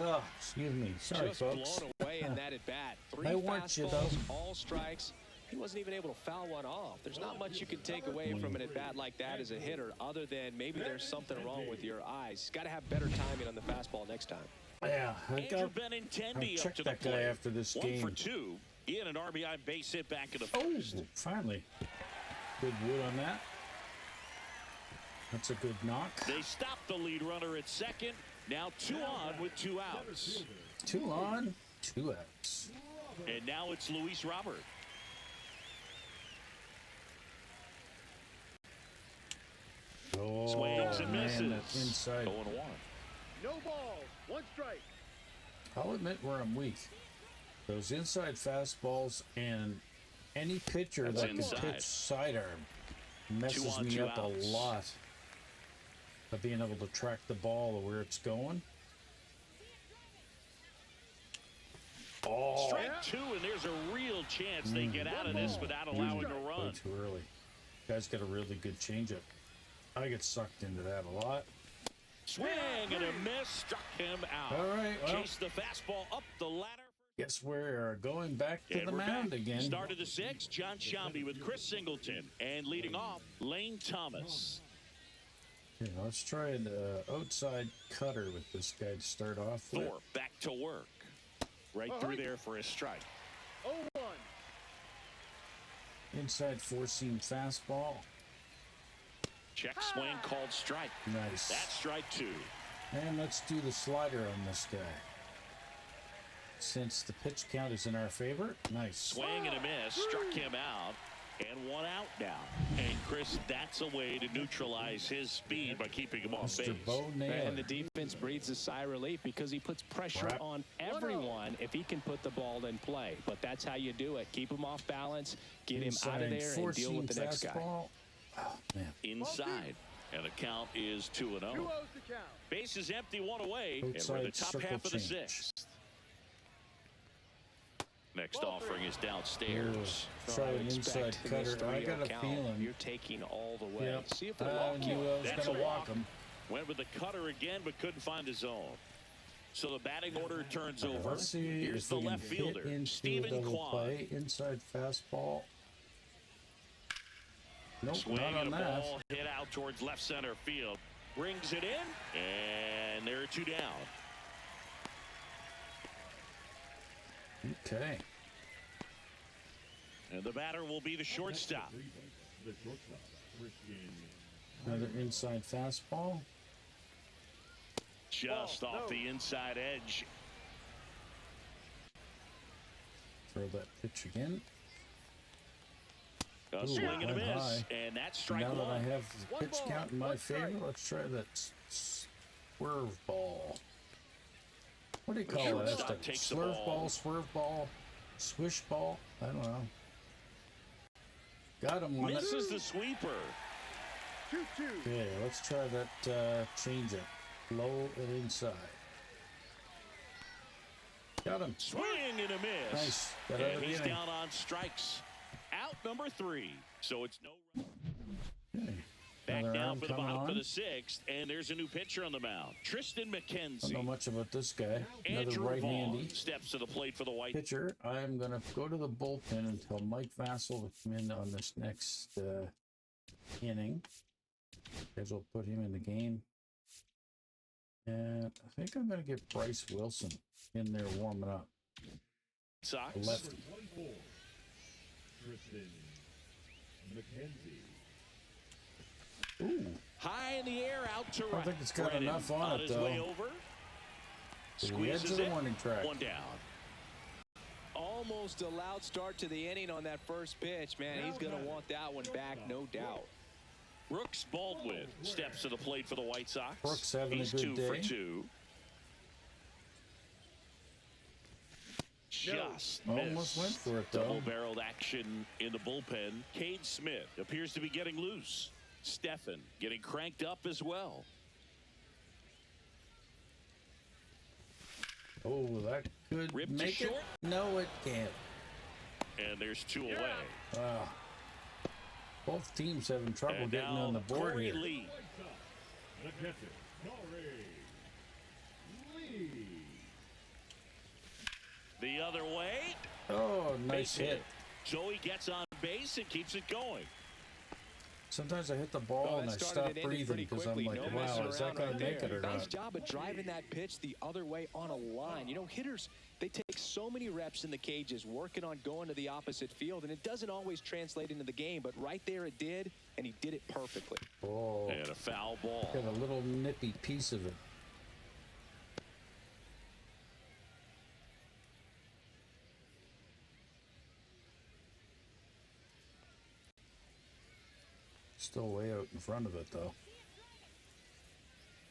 A: oh, excuse me. Sorry,
C: Just
A: folks.
C: blown away in that at bat. 3
A: I want you,
C: fastballs,
A: though.
C: all strikes. He wasn't even able to foul one off. There's not much you can take away from an at bat like that as a hitter, other than maybe there's something wrong with your eyes. Got to have better timing on the fastball next time.
A: Yeah,
B: Andrew
A: I'll
B: Benintendi up
A: check
B: to the
A: that guy
B: plate.
A: after this
B: 1 for
A: game.
B: 2. He had an RBI base hit back in the
A: Oh,
B: first.
A: finally. Good wood on that. That's a good knock.
B: They stopped the lead runner at second. Now 2 on with 2 outs.
A: 2 on, 2 outs.
B: And now it's Luis Robert.
A: Oh,
B: Swings and misses.
A: man, that's inside.
B: 0-1.
D: No balls, 1 strike.
A: I'll admit where I'm weak. Those inside fastballs and any pitcher
B: That's
A: that can
B: inside.
A: pitch sidearm messes
B: 2 on,
A: me
B: 2
A: up
B: outs.
A: a lot. Of being able to track the ball or where it's going. Oh,
B: Strike 2, and there's a real chance they get out of this without allowing a
A: way
B: run.
A: too early. Guy's got a really good changeup. I get sucked into that a lot.
B: Swing and a miss, struck him out.
A: All right, well.
B: Chased the fastball up the ladder.
A: Guess we're going back to
B: And
A: the
B: we're
A: mound
B: back.
A: again.
B: Start of the 6th, John Shambi with Chris Singleton. And leading off, Lane Thomas.
A: Here, let's try an outside cutter with this guy to start off with.
B: Thorpe back to work. Right through there for a strike.
D: 0-1.
A: Inside four-seam fastball.
B: Check swing called strike.
A: Nice.
B: That's strike 2.
A: And let's do the slider on this guy. Since the pitch count is in our favor. Nice.
B: Swing and a miss, struck him out. And one out now. And Chris, that's a way to neutralize his speed by keeping him off base.
A: Mr. Bo Naylor.
C: And the defense breathes a sigh of relief because he puts pressure on everyone if he can put the ball in play. But that's how you do it. Keep him off balance, get him out of there, and deal with the next guy.
A: Oh, man.
B: Inside. And the count is 2-0.
D: 2-0 to count.
B: Base is empty, one away. And
A: Outside
B: we're in the top
A: circle
B: half of the
A: change.
B: sixth. Next offering is downstairs.
A: Try an
C: I would
A: inside
C: expect in this
A: cutter. I
C: 3-0
A: got a
C: count,
A: feeling.
C: you're taking all the way.
A: Yep.
C: See if they
A: I
C: walk
A: knew
C: you.
A: I was
B: That's
A: going
B: a
A: to walk
B: walk.
A: him.
B: Went with the cutter again, but couldn't find the zone. So the batting order turns over.
A: Let's see
B: Here's
A: if
B: the
A: we can
B: left fielder,
A: hit into
B: Stephen
A: double
B: Kwan.
A: play. Inside fastball. Nope,
B: Swing
A: not on
B: and a
A: that.
B: ball hit out towards left center field. Brings it in, and there are two down.
A: Okay.
B: And the batter will be the shortstop.
A: Another inside fastball.
B: Just off the inside edge.
A: Throw that pitch again.
B: A
A: Ooh,
B: swing and a
A: went
B: miss,
A: high.
B: and that's strike
A: Now that I
B: one.
A: have the
D: One
A: pitch
D: ball,
A: count in my
D: one
A: favor,
D: strike.
A: let's try that swerve ball. What do you call that?
B: shortstop
A: That's a
B: takes the
A: slurve
B: ball.
A: ball, swerve ball, swish ball? I don't know. Got him on it.
B: Misses the sweeper.
D: 2-2.
A: Okay, let's try that change it. Low and inside. Got him.
B: Swing and a miss.
A: Nice. Got out of
B: And
A: the
B: he's
A: inning.
B: down on strikes. Out number 3. So it's no run.
A: Okay.
B: Back
A: Another
B: down
A: arm
B: for the
A: coming
B: bottom
A: on.
B: of the 6th. And there's a new pitcher on the mound. Tristan
A: Don't know
B: McKenzie.
A: much about this guy. Another
B: Andrew
A: right-handy
B: Vaughn steps to the plate for the White.
A: pitcher. I'm going to go to the bullpen and tell Mike Vassell to come in on this next inning. Because we'll put him in the game. And I think I'm going to get Bryce Wilson in there warming up.
B: Sox.
A: Lefty. Ooh.
B: High in the air, out to right.
A: don't think it's got
B: Brennan
A: enough on it,
B: his way
A: though.
B: over.
A: To the edge
B: Squeezes
A: of the
B: it.
A: warning track.
B: One down.
C: Almost a loud start to the inning on that first pitch. Man, he's going to want that one back, no doubt.
B: Brooks Baldwin steps to the plate for the White Sox.
A: Brooks having a
B: He's
A: good
B: 2
A: day.
B: for 2. Just
A: Almost
B: missed.
A: went for it, though.
B: Double-barreled action in the bullpen. Cade Smith appears to be getting loose. Stephan getting cranked up as well.
A: Oh, that could
B: Ripped to
A: make it.
B: short.
A: No, it can't.
B: And there's 2 away.
A: Ah. Both teams having trouble
B: And
A: getting
B: now
A: on the board
B: Corey
A: here.
B: Lee. The other way.
A: Oh, nice
B: Base
A: hit.
B: So he gets on base and keeps it going.
A: Sometimes I hit the ball
C: Well,
A: and I
C: that started
A: stop
C: and ended
A: breathing
C: pretty
A: because I'm
C: quickly.
A: like,
C: No messing
A: wow, is that
C: around
A: going
C: right
A: to make
C: there.
A: it or
C: Nice
A: not?
C: job of driving that pitch the other way on a line. You know, hitters, they take so many reps in the cages working on going to the opposite field, and it doesn't always translate into the game, but right there it did, and he did it perfectly.
A: Oh,
B: And a foul ball.
A: got a little nippy piece of it. Still way out in front of it, though.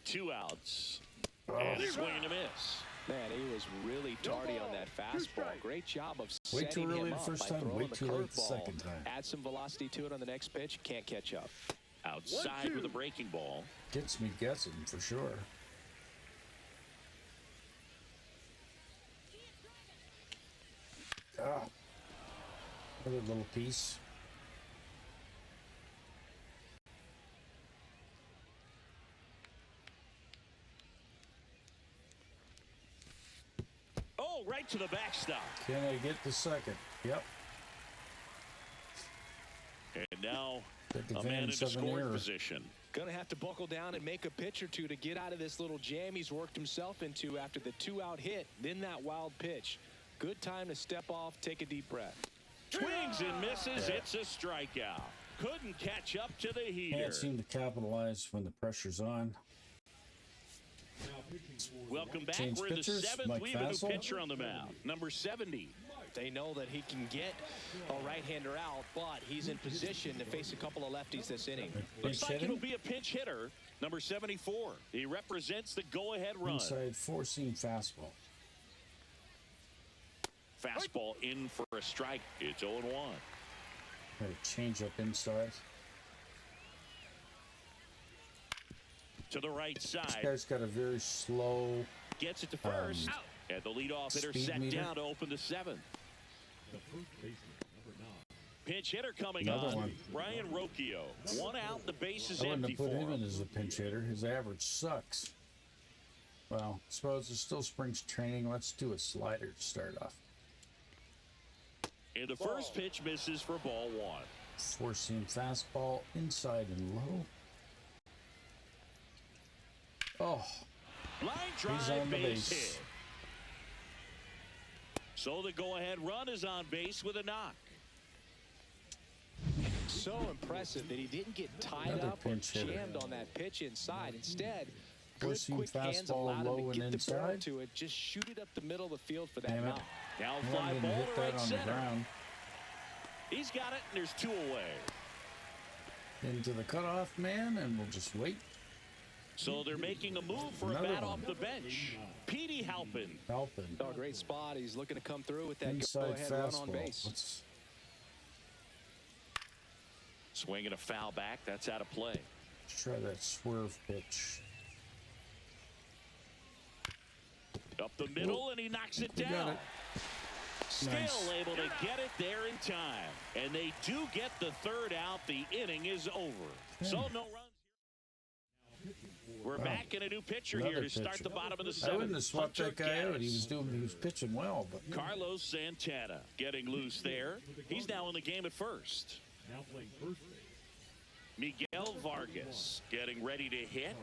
B: 2 outs.
A: Oh,
B: And a swing and a miss.
C: Man, he was really tardy on that
D: ball, 2
C: fastball.
D: strikes.
C: Great job of
A: Way
C: setting
A: too early
C: him
A: the
C: up
A: first
C: by
A: time,
C: throwing
A: way
C: the
A: too late the
C: curveball.
A: second time.
C: Add some velocity to it on the next pitch. Can't catch up.
B: Outside
D: 1-2.
B: with a breaking ball.
A: gets me guessing for sure. Ah, another little piece.
B: Oh, right to the backstop.
A: Can I get the second? Yep.
B: And now
A: Take
B: a man
A: advantage
B: in
A: of an
B: scoring
A: error.
B: position.
C: Gonna have to buckle down and make a pitch or two to get out of this little jam he's worked himself into after the 2-out hit, then that wild pitch. Good time to step off, take a deep breath.
B: Swings and misses. It's a strikeout. Couldn't catch up to the heater.
A: Can't seem to capitalize when the pressure's on.
B: Welcome back.
A: Change
B: We're in the
A: pitchers.
B: 7th.
A: Mike
B: We have a
A: Vassell.
B: new pitcher on the mound. Number 70.
C: They know that he can get a right-hander out, but he's in position to face a couple of lefties this inning.
B: Looks like it'll be a pinch hitter, number 74. He represents the go-ahead run.
A: Inside four-seam fastball.
B: Fastball in for a strike. It's 0-1.
A: Got a change up inside.
B: To the right
A: This
B: side.
A: guy's got a very slow.
B: Gets it to first. And the leadoff hitter
A: speed
B: set
A: meter.
B: down to open the 7th. Pinch hitter coming
A: Another
B: on.
A: one.
B: Brian Rocchio. One out. The base is
A: I wouldn't
B: empty
A: have
B: for
A: put him
B: him.
A: in as a pinch hitter. His average sucks. Well, I suppose there's still spring's training. Let's do a slider to start off.
B: And the first pitch misses for ball 1.
A: Four-seam fastball, inside and low. Oh,
B: Line
A: he's
B: drive,
A: on the
B: base
A: base.
B: hit. So the go-ahead run is on base with a knock.
C: So impressive that he didn't get tied
A: Another
C: up or
A: pinch hitter.
C: jammed on that pitch inside. Instead, good
A: Four-seam
C: quick hands
A: fastball,
C: allowed
A: low
C: him to
A: and
C: get the barrel
A: inside.
C: to it. Just shoot it up the middle of the field for that
A: Damn it.
C: knock.
B: Now
A: I
B: fly
A: wanted him to
B: ball
A: hit
B: to
A: that
B: right
A: on the
B: center.
A: ground.
B: He's got it, and there's 2 away.
A: Into the cutoff man, and we'll just wait.
B: So they're making a move for
A: Another
B: a bat
A: one.
B: off the bench. Petey Halpin.
A: Helping.
C: Oh, great spot. He's looking to come through with that
A: Inside
C: go-ahead run on
A: fastball.
C: base.
A: Let's
B: Swinging a foul back. That's out of play.
A: try that swerve pitch.
B: Up the middle, and he knocks it
A: We got
B: down.
A: it.
B: Still
A: Nice.
B: able to get it there in time. And they do get the 3rd out. The inning is over. So no runs. We're back in a new pitcher here
A: Another
B: to start
A: pitcher.
B: the bottom of the
A: I wouldn't
B: 7th.
A: have swapped
B: Hunter
A: that guy out. He
B: Gaddis.
A: was pitching well, but
B: Carlos Santana getting loose there. He's now in the game at first.
D: Now playing first base.
B: Miguel Vargas getting ready to hit.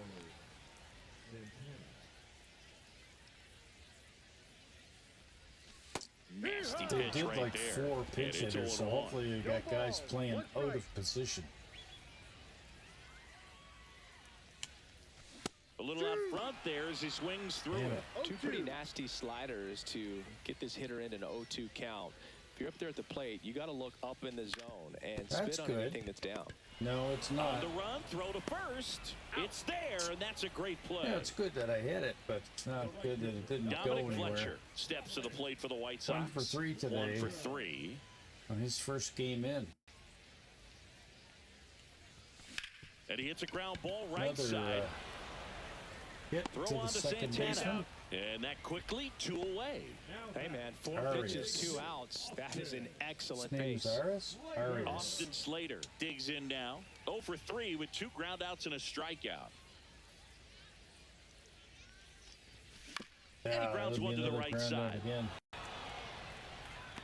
B: Nasty
A: they
B: pitch
A: did
B: right
A: like
B: there.
A: 4 pinch
B: And it's
A: hitters, so
B: 0-1.
A: hopefully you got guys playing
D: One
A: out
D: strike.
A: of position.
B: A little out front there as he swings through
A: Damn
B: it.
A: it.
C: Two pretty nasty sliders to get this hitter into an 0-2 count. If you're up there at the plate, you got to look up in the zone and
A: That's
C: spit on
A: good.
C: anything that's down.
A: No, it's
B: On
A: not.
B: the run, throw to first. It's there, and that's a great play.
A: Yeah, it's good that I hit it, but it's not good that it didn't go
B: Dominic
A: anywhere.
B: Fletcher steps to the plate for the White Sox.
A: 1 for 3 today.
B: 1 for 3.
A: On his first game in.
B: And he hits a ground ball right
A: Another
B: side.
A: hit
B: Throw
A: to
B: on
A: the
B: to
A: second
B: Santana.
A: baseman.
B: And that quickly 2 away.
C: Hey, man, 4
A: Arias.
C: pitches, 2 outs. That is an excellent
A: His name's
C: pace.
A: Arias? Arias.
B: Austin Slater digs in now. 0 for 3 with 2 groundouts and a strikeout. And he grounds
A: that'll be
B: one to the
A: another
B: right
A: ground out
B: side.
A: Again.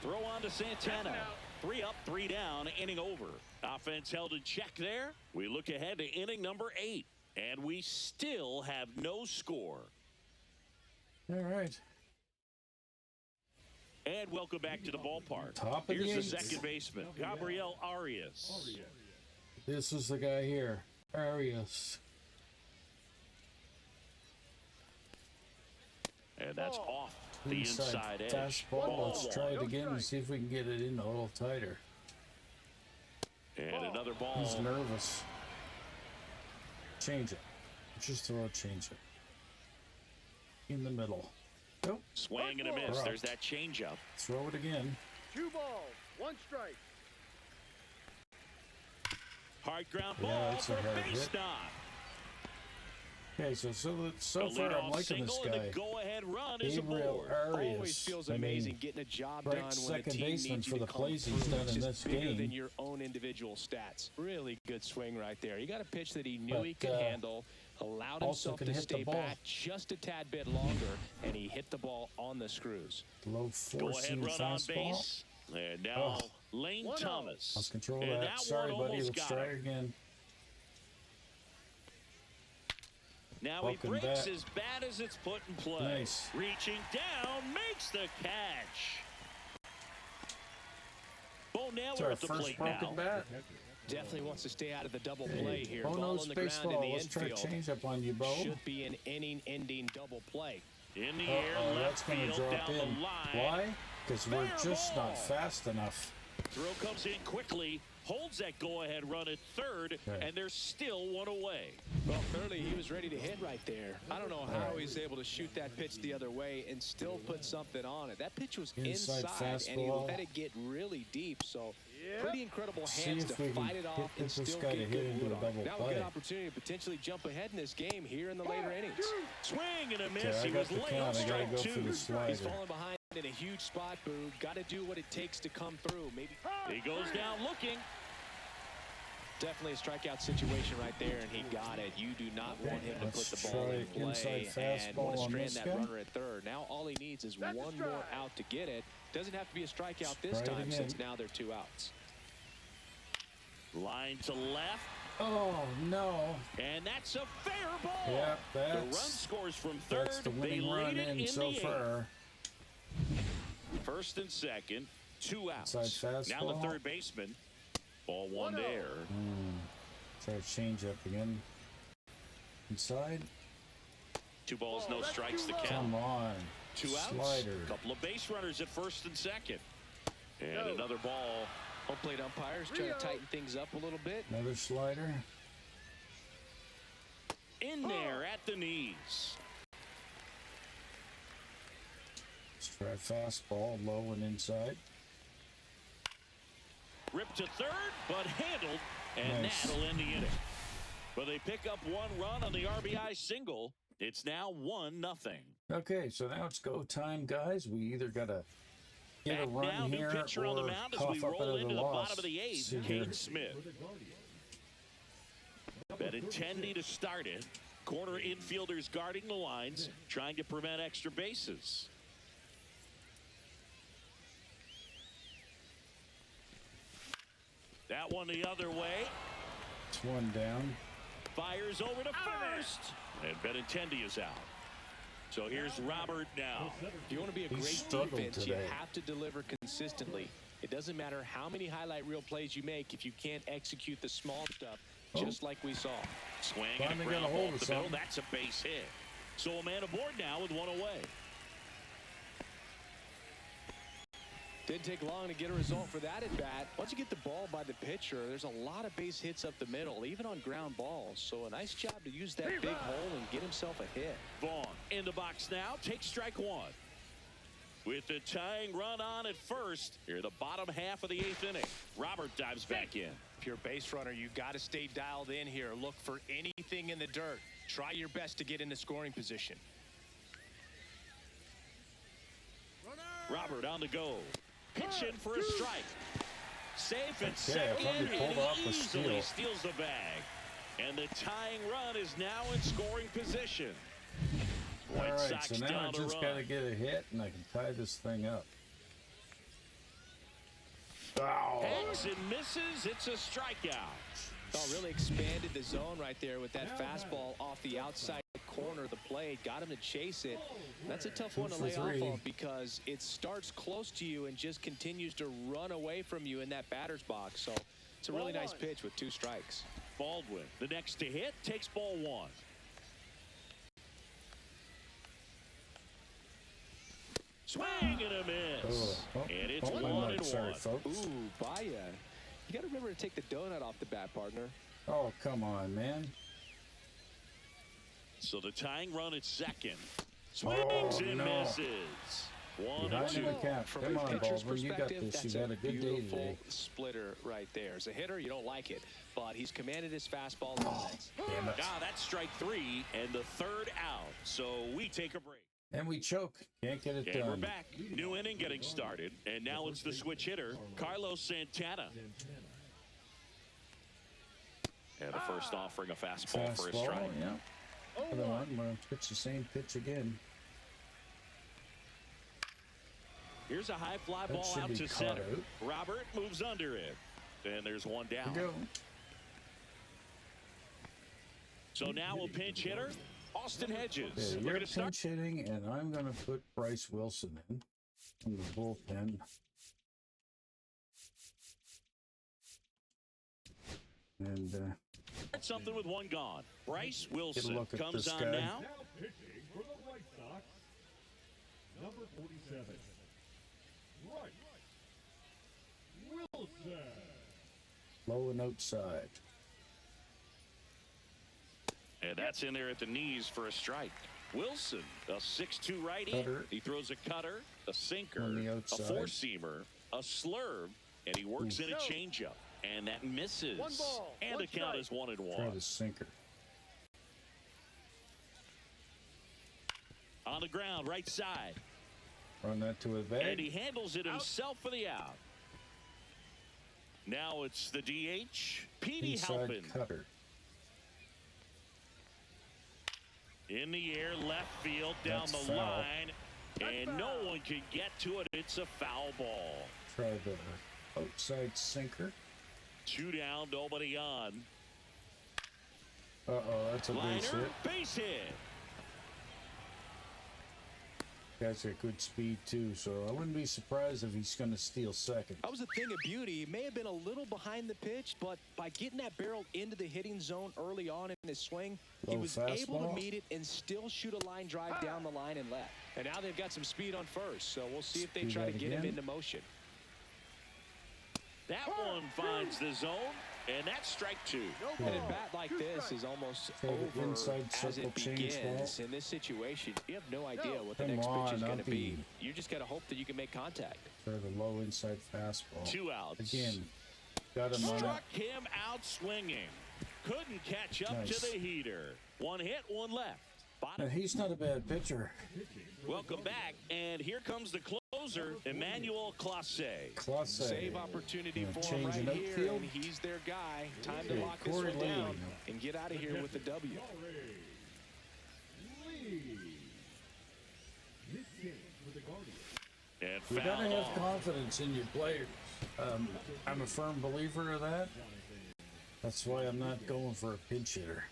B: Throw on to Santana. 3 up, 3 down, inning over. Offense held in check there. We look ahead to inning number 8. And we still have no score.
A: All right.
B: And welcome back to the ballpark.
A: Top of the
B: Here's the
A: eighth.
B: second baseman, Gabriel Arias.
A: This is the guy here. Arias.
B: And that's off the inside edge.
A: Fastball.
B: Ball
A: Let's
B: one.
A: try it again and see if we can get it in a little tighter.
B: And another
A: He's
B: ball.
A: nervous. Change it. Just throw a change it. In the middle. Nope.
B: Swing and a miss. There's that changeup.
A: Throw it again.
D: 2 balls, 1 strike.
B: Hard ground
A: Yeah,
B: ball
A: it's
B: for
A: a
B: a
A: hard
B: base
A: hit.
B: knock.
A: Okay, so
B: The
A: far I'm
B: leadoff
A: liking this
B: single and
A: guy.
B: the go-ahead run is
A: Gabriel
B: aboard.
A: Arias.
C: Always feels
A: I mean,
C: amazing getting a job
A: great
C: done when the
A: second
C: team
A: baseman
C: needs
A: for
C: you to
A: the
C: come
A: plays he's
C: through.
A: done
C: It's
A: in
C: just
A: this
C: bigger
A: game.
C: than your own individual stats. Really good swing right there. You got a pitch that he knew
A: But,
C: he could handle, allowed
A: also
C: himself
A: can
C: to
A: hit the
C: stay
A: ball.
C: back just a tad bit longer, and he hit the ball on the screws.
A: Low
B: Go-ahead
A: four-seam
B: run on
A: fastball.
B: base. And now Lane
D: 1-0.
B: Thomas.
A: Let's control
B: And
A: that. Sorry,
B: one
A: buddy.
B: almost
A: Let's
B: got
A: try
B: him.
A: it again.
B: Now
A: Welcome
B: he breaks
A: back.
B: as bad as it's put in play.
A: Nice.
B: Reaching down, makes the catch. Bo
A: It's
B: Naylor
A: our
B: at the
A: first
B: plate
A: broken
B: now.
A: bat.
C: Definitely wants to stay out of the double
A: Hey,
C: play here.
A: Bo
C: Ball
A: knows
C: on the ground in
A: baseball.
C: the
A: Let's try
C: infield.
A: change up on you, Bo.
C: Should be an inning-ending double play.
B: In the air,
A: That's
B: left
A: going to
B: field
A: drop
B: down
A: in.
B: the line.
A: Why? because we're
B: Fair
A: just
B: ball.
A: not fast enough.
B: Throw comes in quickly, holds that go-ahead run at third,
A: Okay.
B: and there's still one away.
C: Well, clearly he was ready to hit right there. I don't know how he's able to shoot that pitch the other way and still put something on it. That pitch was inside and he
A: fastball.
C: let it get really deep. So pretty incredible
A: See
C: hands
A: if
C: to
A: we can
C: fight it off and
A: get this
C: still
A: guy to
C: get
A: hit
C: good
A: into
C: wood
A: a
C: on it.
A: double
C: Now a
A: play.
C: good opportunity to potentially jump ahead in this game here in the later innings.
B: Swing and a miss.
A: Okay, I
B: He
A: got
B: was
A: the
B: late on
A: count. I gotta
B: strike
A: go for
B: two.
A: the slider.
C: He's falling behind in a huge spot, Boo. Got to do what it takes to come through. Maybe
B: He goes down looking.
C: definitely a strikeout situation right there, and he got it. You do not want him to
A: Let's
C: put the ball in
A: try inside
C: play and want
A: fastball
C: to
A: on
C: strand
A: this
C: that
A: guy.
C: runner at third. Now all he needs is
D: That's a
C: one more
D: strike.
C: out to get it. Doesn't have to be a strikeout this
A: Try it
C: time
A: again.
C: since now they're 2 outs.
B: Line to left,
A: Oh no!
B: and that's a fair ball.
A: Yeah,
B: The run
A: that's
B: scores from third.
A: the
B: They
A: winning run
B: lead it
A: in so
B: the eighth.
A: far.
B: First and second, 2 outs.
A: Inside
B: Now the
A: fastball.
B: third baseman. Ball one there.
A: Try to change up again. Inside.
B: 2 balls, no strikes to count.
A: Come on.
B: 2 outs.
A: Slider.
B: Couple of base runners at first and second. And
D: No.
B: another ball.
C: Home plate umpires trying to tighten things up a little bit.
A: Another slider.
B: In there at the knees.
A: Let's try fastball, low and inside.
B: Ripped to third, but handled, and
A: Nice.
B: that'll end the inning. But they pick up 1 run on the RBI single. It's now 1-0.
A: Okay, so now it's go time, guys. We either gotta get a
B: Back
A: run
B: now, new
A: here
B: pitcher on the
A: or
B: mound as
A: cough
B: we
A: up
B: roll into
A: another
B: the
A: loss.
B: bottom of the 8th.
A: See here.
B: Kane Smith. Benintendi to start it. Corner infielders guarding the lines, trying to prevent extra bases. That one the other way.
A: It's one down.
B: Fires over to first. And Benintendi is out. So here's Robert now.
C: If you want to be a
A: He
C: great
A: struggled
C: defense, you
A: today.
C: have to deliver consistently. It doesn't matter how many highlight reel plays you make if you can't execute the small stuff, just like we saw.
B: Swing and a
A: Finally got
B: ground
A: a
B: ball
A: hold
B: up
A: of
B: the middle.
A: something.
B: That's a base hit. So a man aboard now with 1 away.
C: Didn't take long to get a result for that at bat. Once you get the ball by the pitcher, there's a lot of base hits up the middle, even on ground balls. So a nice job to use that big hole and get himself a hit.
B: Vaughn in the box now. Takes strike 1. With the tying run on at first, here the bottom half of the 8th inning. Robert dives back in.
C: If you're a base runner, you got to stay dialed in here. Look for anything in the dirt. Try your best to get into scoring position.
B: Robert on the go. Pitch in for a strike. Safe at
A: Yeah,
B: second,
A: probably pulled
B: and
A: off
B: he
A: the
B: easily
A: steal.
B: steals the bag. And the tying run is now in scoring position.
A: All
B: White
A: right,
B: Sox
A: so now I
B: down the
A: just
B: run.
A: gotta get a hit and I can tie this thing up. Ow.
B: Hangs and misses. It's a strikeout.
C: Oh, really expanded the zone right there with that fastball off the outside corner of the plate. Got him to chase it. That's a tough one to
A: for
C: lay off
A: three.
C: of because it starts close to you and just continues to run away from you in that batter's box. So it's a really nice pitch with 2 strikes.
B: Baldwin, the next to hit, takes ball 1. Swing and a miss.
A: Oh,
B: And it's
A: my
B: 1
A: mark.
B: and
A: Sorry,
B: 1.
A: folks.
C: Ooh, Baya. You got to remember to take the donut off the bat, partner.
A: Oh, come on, man.
B: So the tying run at second. Swings
A: Oh,
B: and
A: no.
B: misses. 1 and
A: Behind
B: 2.
A: the cap.
C: From
A: Come
C: a
A: on,
C: pitcher's
A: Baldwin. You got
C: perspective,
A: this.
C: that's
A: You had a good day
C: beautiful
A: today.
C: splitter right there. As a hitter, you don't like it, but he's commanded his fastball lines.
A: Damn it.
B: Now that's strike 3 and the third out. So we take a break.
A: And we choke. Can't get it
B: And we're
A: done.
B: back. New inning getting started. And now it's the switch hitter, Carlos Santana. And the first offering a fastball for a
A: Fastball,
B: strike.
A: yeah. Other one, I'm going to pitch the same pitch again.
B: Here's a high fly
A: That
B: ball
A: should
B: out
A: be
B: to
A: caught
B: center.
A: out.
B: Robert moves under it. And there's one down.
A: Here we go.
B: So now a pinch hitter, Austin Hedges.
A: Okay,
B: We're
A: you're
B: going to start.
A: pinch hitting, and I'm going to put Bryce Wilson in from the bullpen. And
B: Something with 1 gone. Bryce
A: get a
B: Wilson
A: look at
B: comes
A: this
B: on
A: guy.
B: now.
D: Now pitching for the White Sox, number 47.
A: Low and outside.
B: And that's in there at the knees for a strike. Wilson, a 6'2" righty.
A: Cutter.
B: He throws a cutter, a sinker,
A: On the
B: a
A: outside.
B: four-seamer, a slurve, and he works in a changeup. And that misses.
D: 1 ball,
B: And
D: 1
B: the count is
D: strike.
B: 1-1.
A: Try the sinker.
B: On the ground, right side.
A: Run that to a
B: And
A: bag.
B: he handles it himself for the out. Now it's the DH, Petey
A: Inside
B: Halpin.
A: cutter.
B: In the air, left field, down
A: That's
B: the
A: foul.
B: line. And no one can get to it. It's a foul ball.
A: Try the outside sinker.
B: 2 down, nobody on.
A: Uh-oh, that's a base
B: Liner,
A: hit.
B: base hit.
A: Guy's got good speed, too, so I wouldn't be surprised if he's going to steal second.
C: That was a thing of beauty. He may have been a little behind the pitch, but by getting that barrel into the hitting zone early on in his swing, he
A: Low
C: was able to
A: fastball.
C: meet it and still shoot a line drive down the line and left. And now they've got some speed on first, so we'll see if they
A: Do
C: try to
A: that
C: get him
A: again.
C: into motion.
B: That one finds the zone, and that's strike 2.
D: No
C: And a
D: ball.
C: bat like
D: 2
C: this
D: strikes.
C: is almost
A: Try the
C: over
A: inside
C: as
A: circle
C: it
A: change
C: begins.
A: ball.
C: In this situation, you have no idea what the
A: Come
C: next pitch is
A: on,
C: going to be.
A: Uppy.
C: You just got to hope that you can make contact.
A: Try the low inside fastball.
B: 2 outs.
A: Again, got him on it.
B: Struck him out swinging. Couldn't catch up
A: Nice.
B: to the heater. 1 hit, 1 left.
A: Now,
B: Bottom.
A: he's not a bad pitcher.
B: Welcome back, and here comes the closer, Emmanuel Clase.
A: Clase.
C: Save opportunity
A: Yeah,
C: for him
A: change
C: right
A: it
C: here,
A: outfield.
C: and he's their guy. Time to
A: Okay,
C: lock this
A: Corey
C: one down
A: Lee.
C: and get out of here with the W.
B: And
A: You gotta
B: fouled
A: have
B: off.
A: confidence in your players. I'm a firm believer of that. That's why I'm not going for a pinch hitter.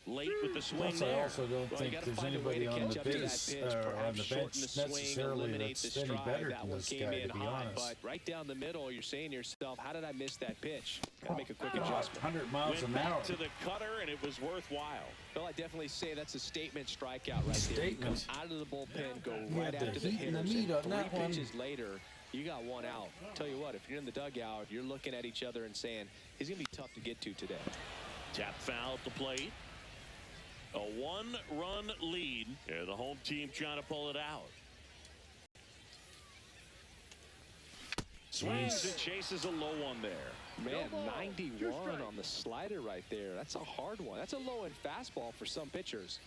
B: Late with the swing
A: Plus, I
B: there.
A: also don't
C: Well, you
A: think
C: gotta
A: there's
C: find a way
A: anybody
C: to
A: on
C: catch
A: the
C: up to that
A: base
C: pitch,
A: or on
C: perhaps
A: the
C: shorten
A: bench
C: the swing,
A: necessarily
C: eliminate
A: that's
C: the
A: any
C: stride.
A: better
C: That
A: than
C: one
A: this
C: came
A: guy,
C: in
A: to be
C: hot,
A: honest.
C: but right down the middle, you're saying to yourself, how did I miss that pitch? Got to make a quick
A: Oh,
C: adjustment.
A: 100 miles
B: Went
A: an
B: back
A: hour.
B: to the cutter, and it was worthwhile.
C: Well, I definitely say that's a statement strikeout right there. You come
A: Statement.
C: out of the bullpen, go
A: He
C: right
A: had the
C: after the
A: heat and the
C: hitters,
A: meat
C: and
A: on that
C: 3
A: one.
C: pitches later, you got 1 out. Tell you what, if you're in the dugout, you're looking at each other and saying, he's going to be tough to get to today.
B: Tap foul at the plate. A 1-run lead, and the home team trying to pull it out. Swings and chases a low one there.
C: Man,
D: No ball.
C: 91
D: 2 strikes.
C: on the slider right there. That's a hard one. That's a low-end fastball for some pitchers.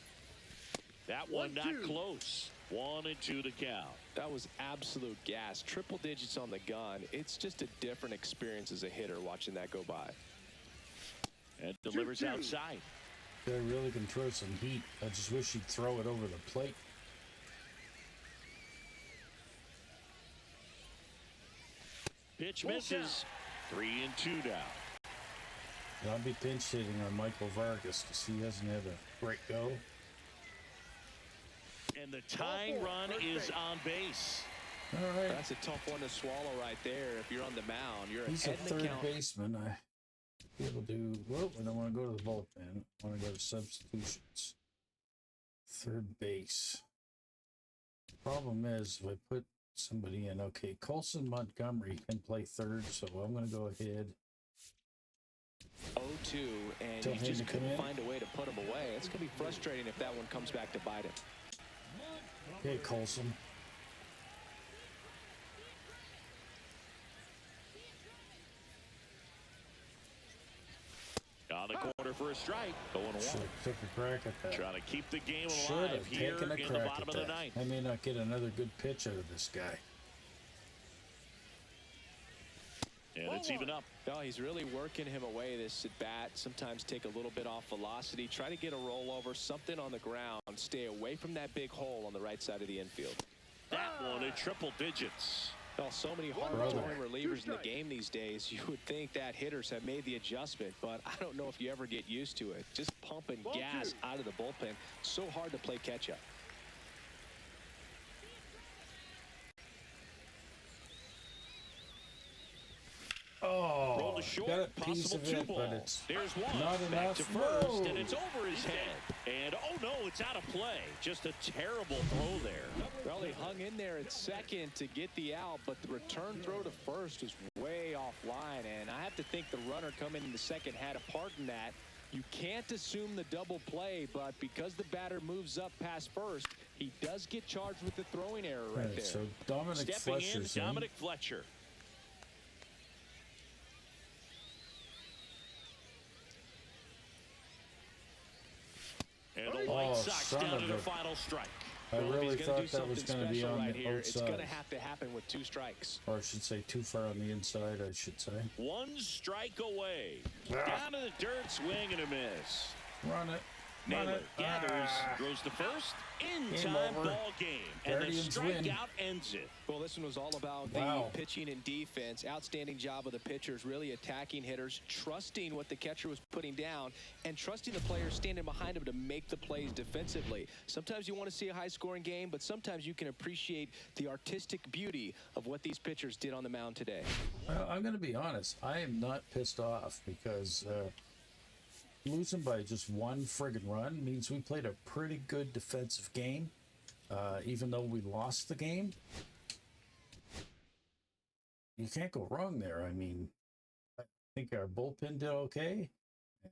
B: That one not
D: 1-2.
B: close. 1-2 to count.
C: That was absolute gas. Triple digits on the gun. It's just a different experience as a hitter watching that go by.
B: And delivers
D: 2-2.
B: outside.
A: Guy really can throw some heat. I just wish he'd throw it over the plate.
B: Pitch
D: Full
B: misses. 3-2 now.
A: I'll be pinch hitting on Michael Vargas because he hasn't had a great go.
B: And the tying run
D: First
B: is
D: base.
B: on base.
A: All right.
C: That's a tough one to swallow right there. If you're on the mound, you're
A: He's a
C: ahead in the
A: third
C: count.
A: baseman. I be able to. Well, I don't want to go to the bullpen. I want to go to substitutions. Third base. Problem is, if I put somebody in, okay, Colson Montgomery can play third, so I'm going to go ahead.
C: 0-2, and
A: Tell
C: you
A: him
C: just
A: to come
C: couldn't
A: in.
C: find a way to put him away. It's going to be frustrating if that one comes back to bite him.
A: Okay, Colson.
B: On the corner for a strike. 0-1.
A: Should have took a crack at that.
B: Trying to keep the game
A: Should
B: alive
A: have
B: here
A: taken a
B: in the
A: crack
B: bottom
A: at
B: of the
A: that.
B: ninth.
A: I may not get another good pitch out of this guy.
B: And it's even up.
C: No, he's really working him away this at bat. Sometimes take a little bit off velocity. Try to get a rollover, something on the ground. Stay away from that big hole on the right side of the infield.
B: That one in triple digits.
C: Oh, so many hard-throwing relievers in the game these days. You would think that hitters have made the adjustment, but I don't know if you ever get used to it. Just pumping gas out of the bullpen. So hard to play catch-up.
A: Oh,
B: Rolled to short,
A: got a piece
B: possible
A: of it,
B: 2 ball.
A: but it's
B: There's one.
A: not
B: Back
A: enough.
B: to first,
A: No.
B: and it's over his head. And, oh, no, it's out of play. Just a terrible throw there.
C: Well, he hung in there at second to get the out, but the return throw to first was way offline. And I have to think the runner coming in the second had a part in that. You can't assume the double play, but because the batter moves up past first, he does get charged with the throwing error right there.
A: So Dominic
B: Stepping
A: Fletcher's
B: in, Dominic Fletcher. And the White Sox down to the final strike.
A: I really thought that was going to be on
C: right
A: the
C: here, it's
A: outside.
C: going to have to happen with 2 strikes.
A: Or I should say too far on the inside, I should say.
B: 1 strike away. Down to the dirt, swing and a miss.
A: Run it.
B: Naylor gathers, throws the first, in time, ball game. And the strikeout ends it.
C: Well, this one was all about the pitching and defense. Outstanding job of the pitchers, really attacking hitters, trusting what the catcher was putting down, and trusting the players standing behind him to make the plays defensively. Sometimes you want to see a high-scoring game, but sometimes you can appreciate the artistic beauty of what these pitchers did on the mound today.
A: Well, I'm going to be honest. I am not pissed off because losing by just 1 friggin' run means we played a pretty good defensive game, even though we lost the game. You can't go wrong there. I mean, I think our bullpen did okay,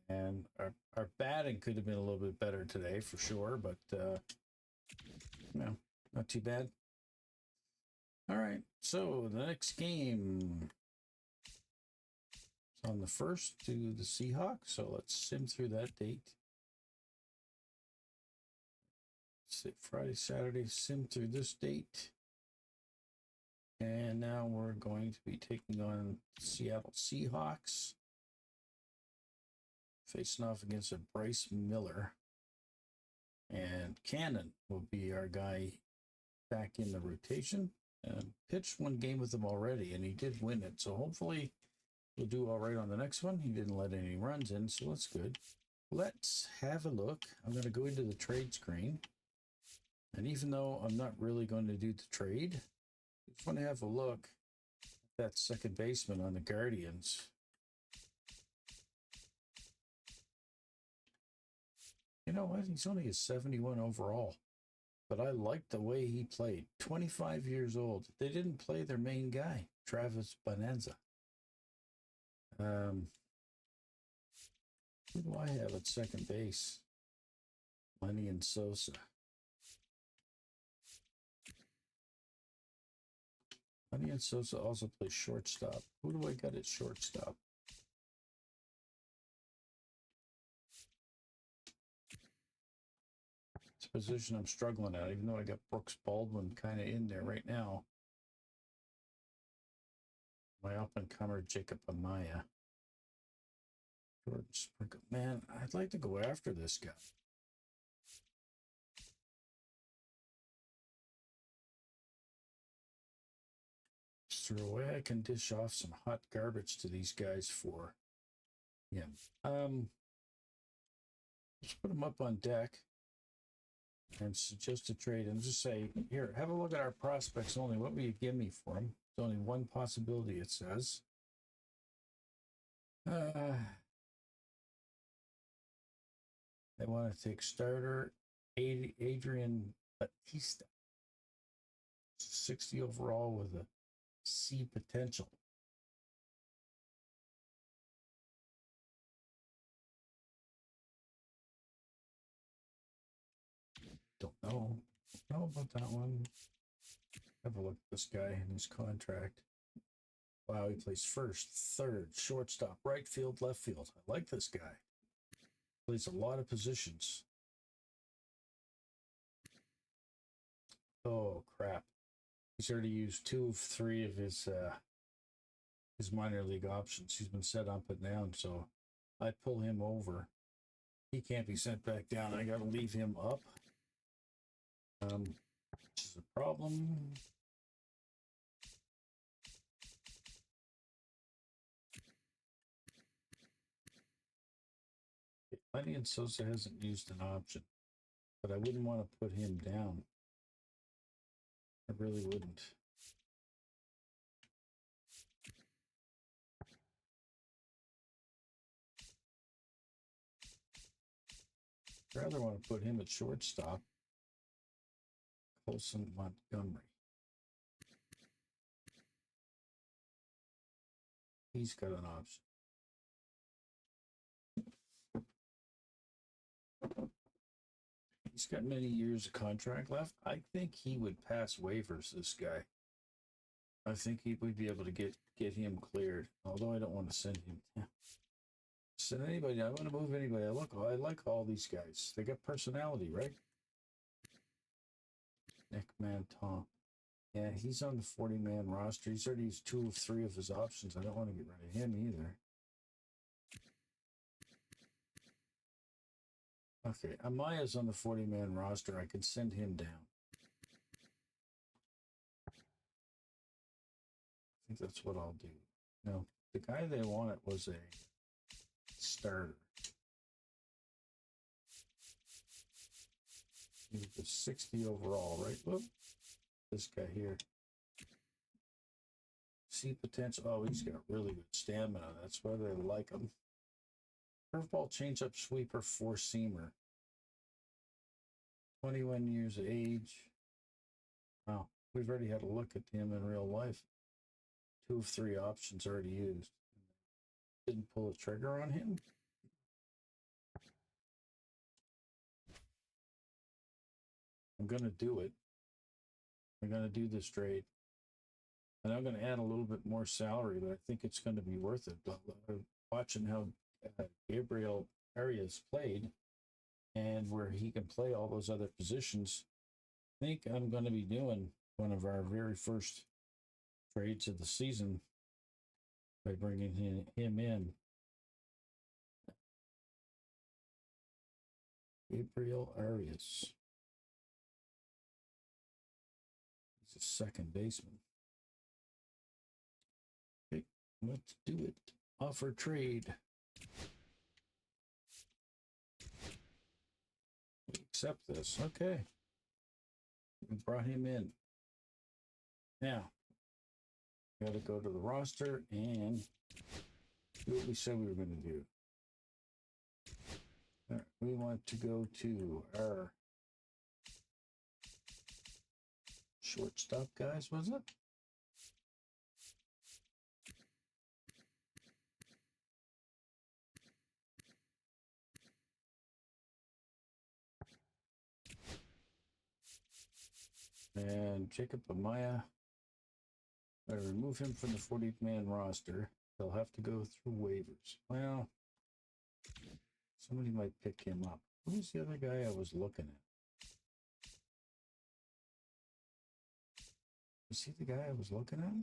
A: and our batting could have been a little bit better today for sure, but no, not too bad. All right, so the next game on the 1st to the Seahawks, so let's sim through that date. Friday, Saturday, sim through this date. And now we're going to be taking on Seattle Seahawks, facing off against a Bryce Miller. And Cannon will be our guy back in the rotation. Pitched 1 game with him already, and he did win it, so hopefully we'll do all right on the next one. He didn't let any runs in, so that's good. Let's have a look. I'm going to go into the trade screen. And even though I'm not really going to do the trade, I just want to have a look at that second baseman on the Guardians. You know what? He's only a 71 overall. But I liked the way he played. 25 years old. They didn't play their main guy, Travis Bonanza. Who do I have at second base? Lenny and Sosa. Lenny and Sosa also play shortstop. Who do I got at shortstop? It's a position I'm struggling at, even though I got Brooks Baldwin kind of in there right now. My up-and-comer Jacob Amaya. Jordan Sprinkle. Man, I'd like to go after this guy. Is there a way I can dish off some hot garbage to these guys for him? Let's put them up on deck and suggest a trade and just say, here, have a look at our prospects only. What will you give me for them? It's only 1 possibility, it says. They want to take starter Adrian Batista. 60 overall with a C potential. Don't know about that one. Have a look at this guy and his contract. Wow, he plays first, third, shortstop, right field, left field. I like this guy. Plays a lot of positions. Oh crap! He's already used 2 of 3 of his minor league options. He's been set up and down, so I pull him over. He can't be sent back down. I got to leave him up. Which is a problem. Lenny and Sosa hasn't used an option, but I wouldn't want to put him down. I really wouldn't. rather want to put him at shortstop. Colson Montgomery. He's got an option. He's got many years of contract left. I think he would pass waivers, this guy. I think he would be able to get him cleared. Although I don't want to send him. Send anybody. I want to move anybody. I like all these guys. They got personality, right? Nick Manton. Yeah, he's on the 40-man roster. He's already used 2 of 3 of his options. I don't want to get rid of him either. Okay, Amaya's on the 40-man roster. I can send him down. I think that's what I'll do. No, the guy they wanted was a starter. He was 60 overall, right? Whoop. This guy here. See potential. Oh, he's got really good stamina. That's why they like him. Curveball, changeup, sweeper, 4-seamer. 21 years of age. Wow, we've already had a look at him in real life. 2 of 3 options already used. Didn't pull a trigger on him. I'm going to do it. I'm going to do this trade. And I'm going to add a little bit more salary, but I think it's going to be worth it. Watching how Gabriel Arias played and where he can play all those other positions, I think I'm going to be doing one of our very first trades of the season by bringing him in. Gabriel Arias. He's a second baseman. Okay, let's do it. Offer trade. We accept this. Okay. We brought him in. Now, we got to go to the roster and do what we said we were going to do. All right, we want to go to our shortstop guys, was it? And Jacob Amaya. I remove him from the 40-man roster. They'll have to go through waivers. Well, somebody might pick him up. Who's the other guy I was looking at? Is he the guy I was looking at?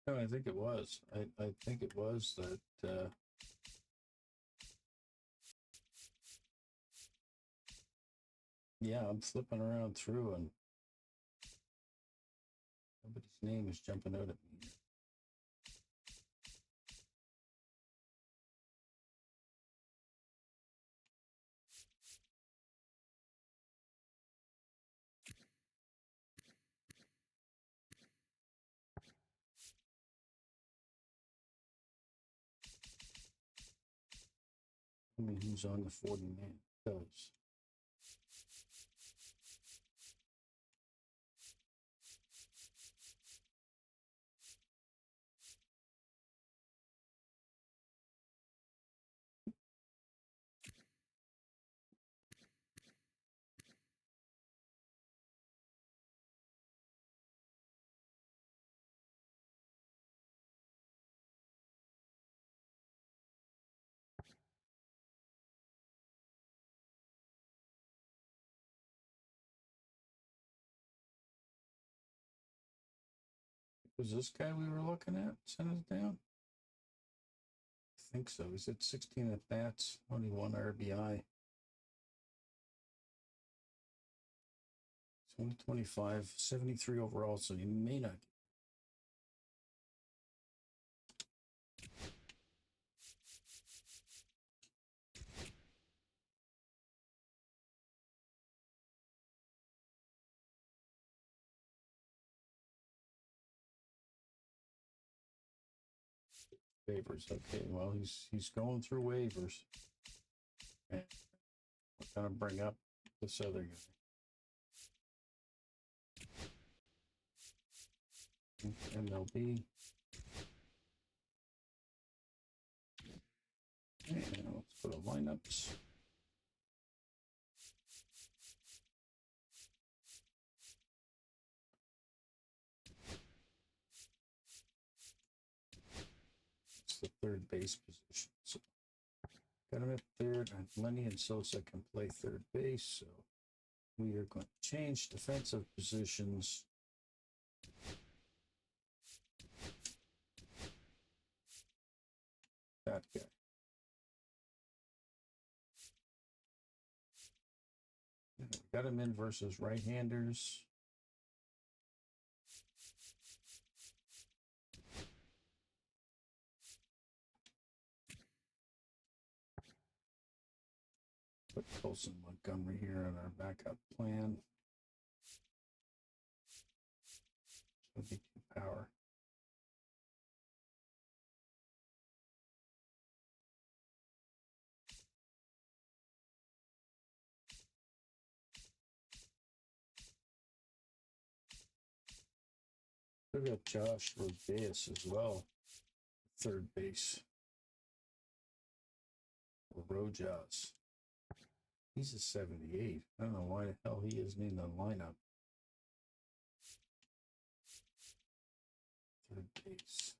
A: No, I think it was. I think it was that. Yeah, I'm flipping around through and nobody's name is jumping out at me. I mean, who's on the 40-man? Does. Was this guy we were looking at? Send it down? I think so. He's at 16 at bats, only 1 RBI. It's only 25, 73 overall, so you may not. Waivers. Okay, well, he's going through waivers. And we're gonna bring up this other guy. MLB. And let's go to lineups. It's the third base position. So got him at third, and Lenny and Sosa can play third base. So we are going to change defensive positions. That guy. Got him in versus right-handers. Put Colson Montgomery here on our backup plan. Should be 2 power. We've got Josh Rodriguez as well, third base. Rojas. He's a 78. I don't know why the hell he isn't in the lineup. Third base.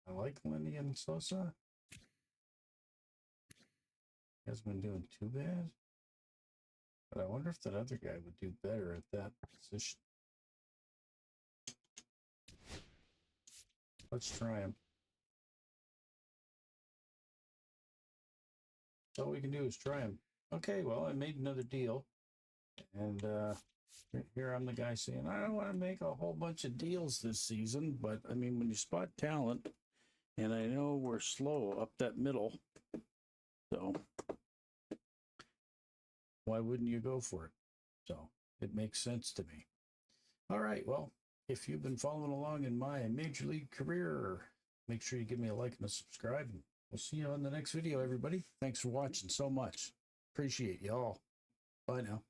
A: I like Lenny and Sosa. He hasn't been doing too bad. But I wonder if that other guy would do better at that position. Let's try him. All we can do is try him. Okay, well, I made another deal. And here I'm the guy saying, I don't want to make a whole bunch of deals this season. But, I mean, when you spot talent, and I know we're slow up that middle. So why wouldn't you go for it? So it makes sense to me. All right, well, if you've been following along in my major league career, make sure you give me a like and a subscribe. And we'll see you on the next video, everybody. Thanks for watching so much. Appreciate y'all. Bye now.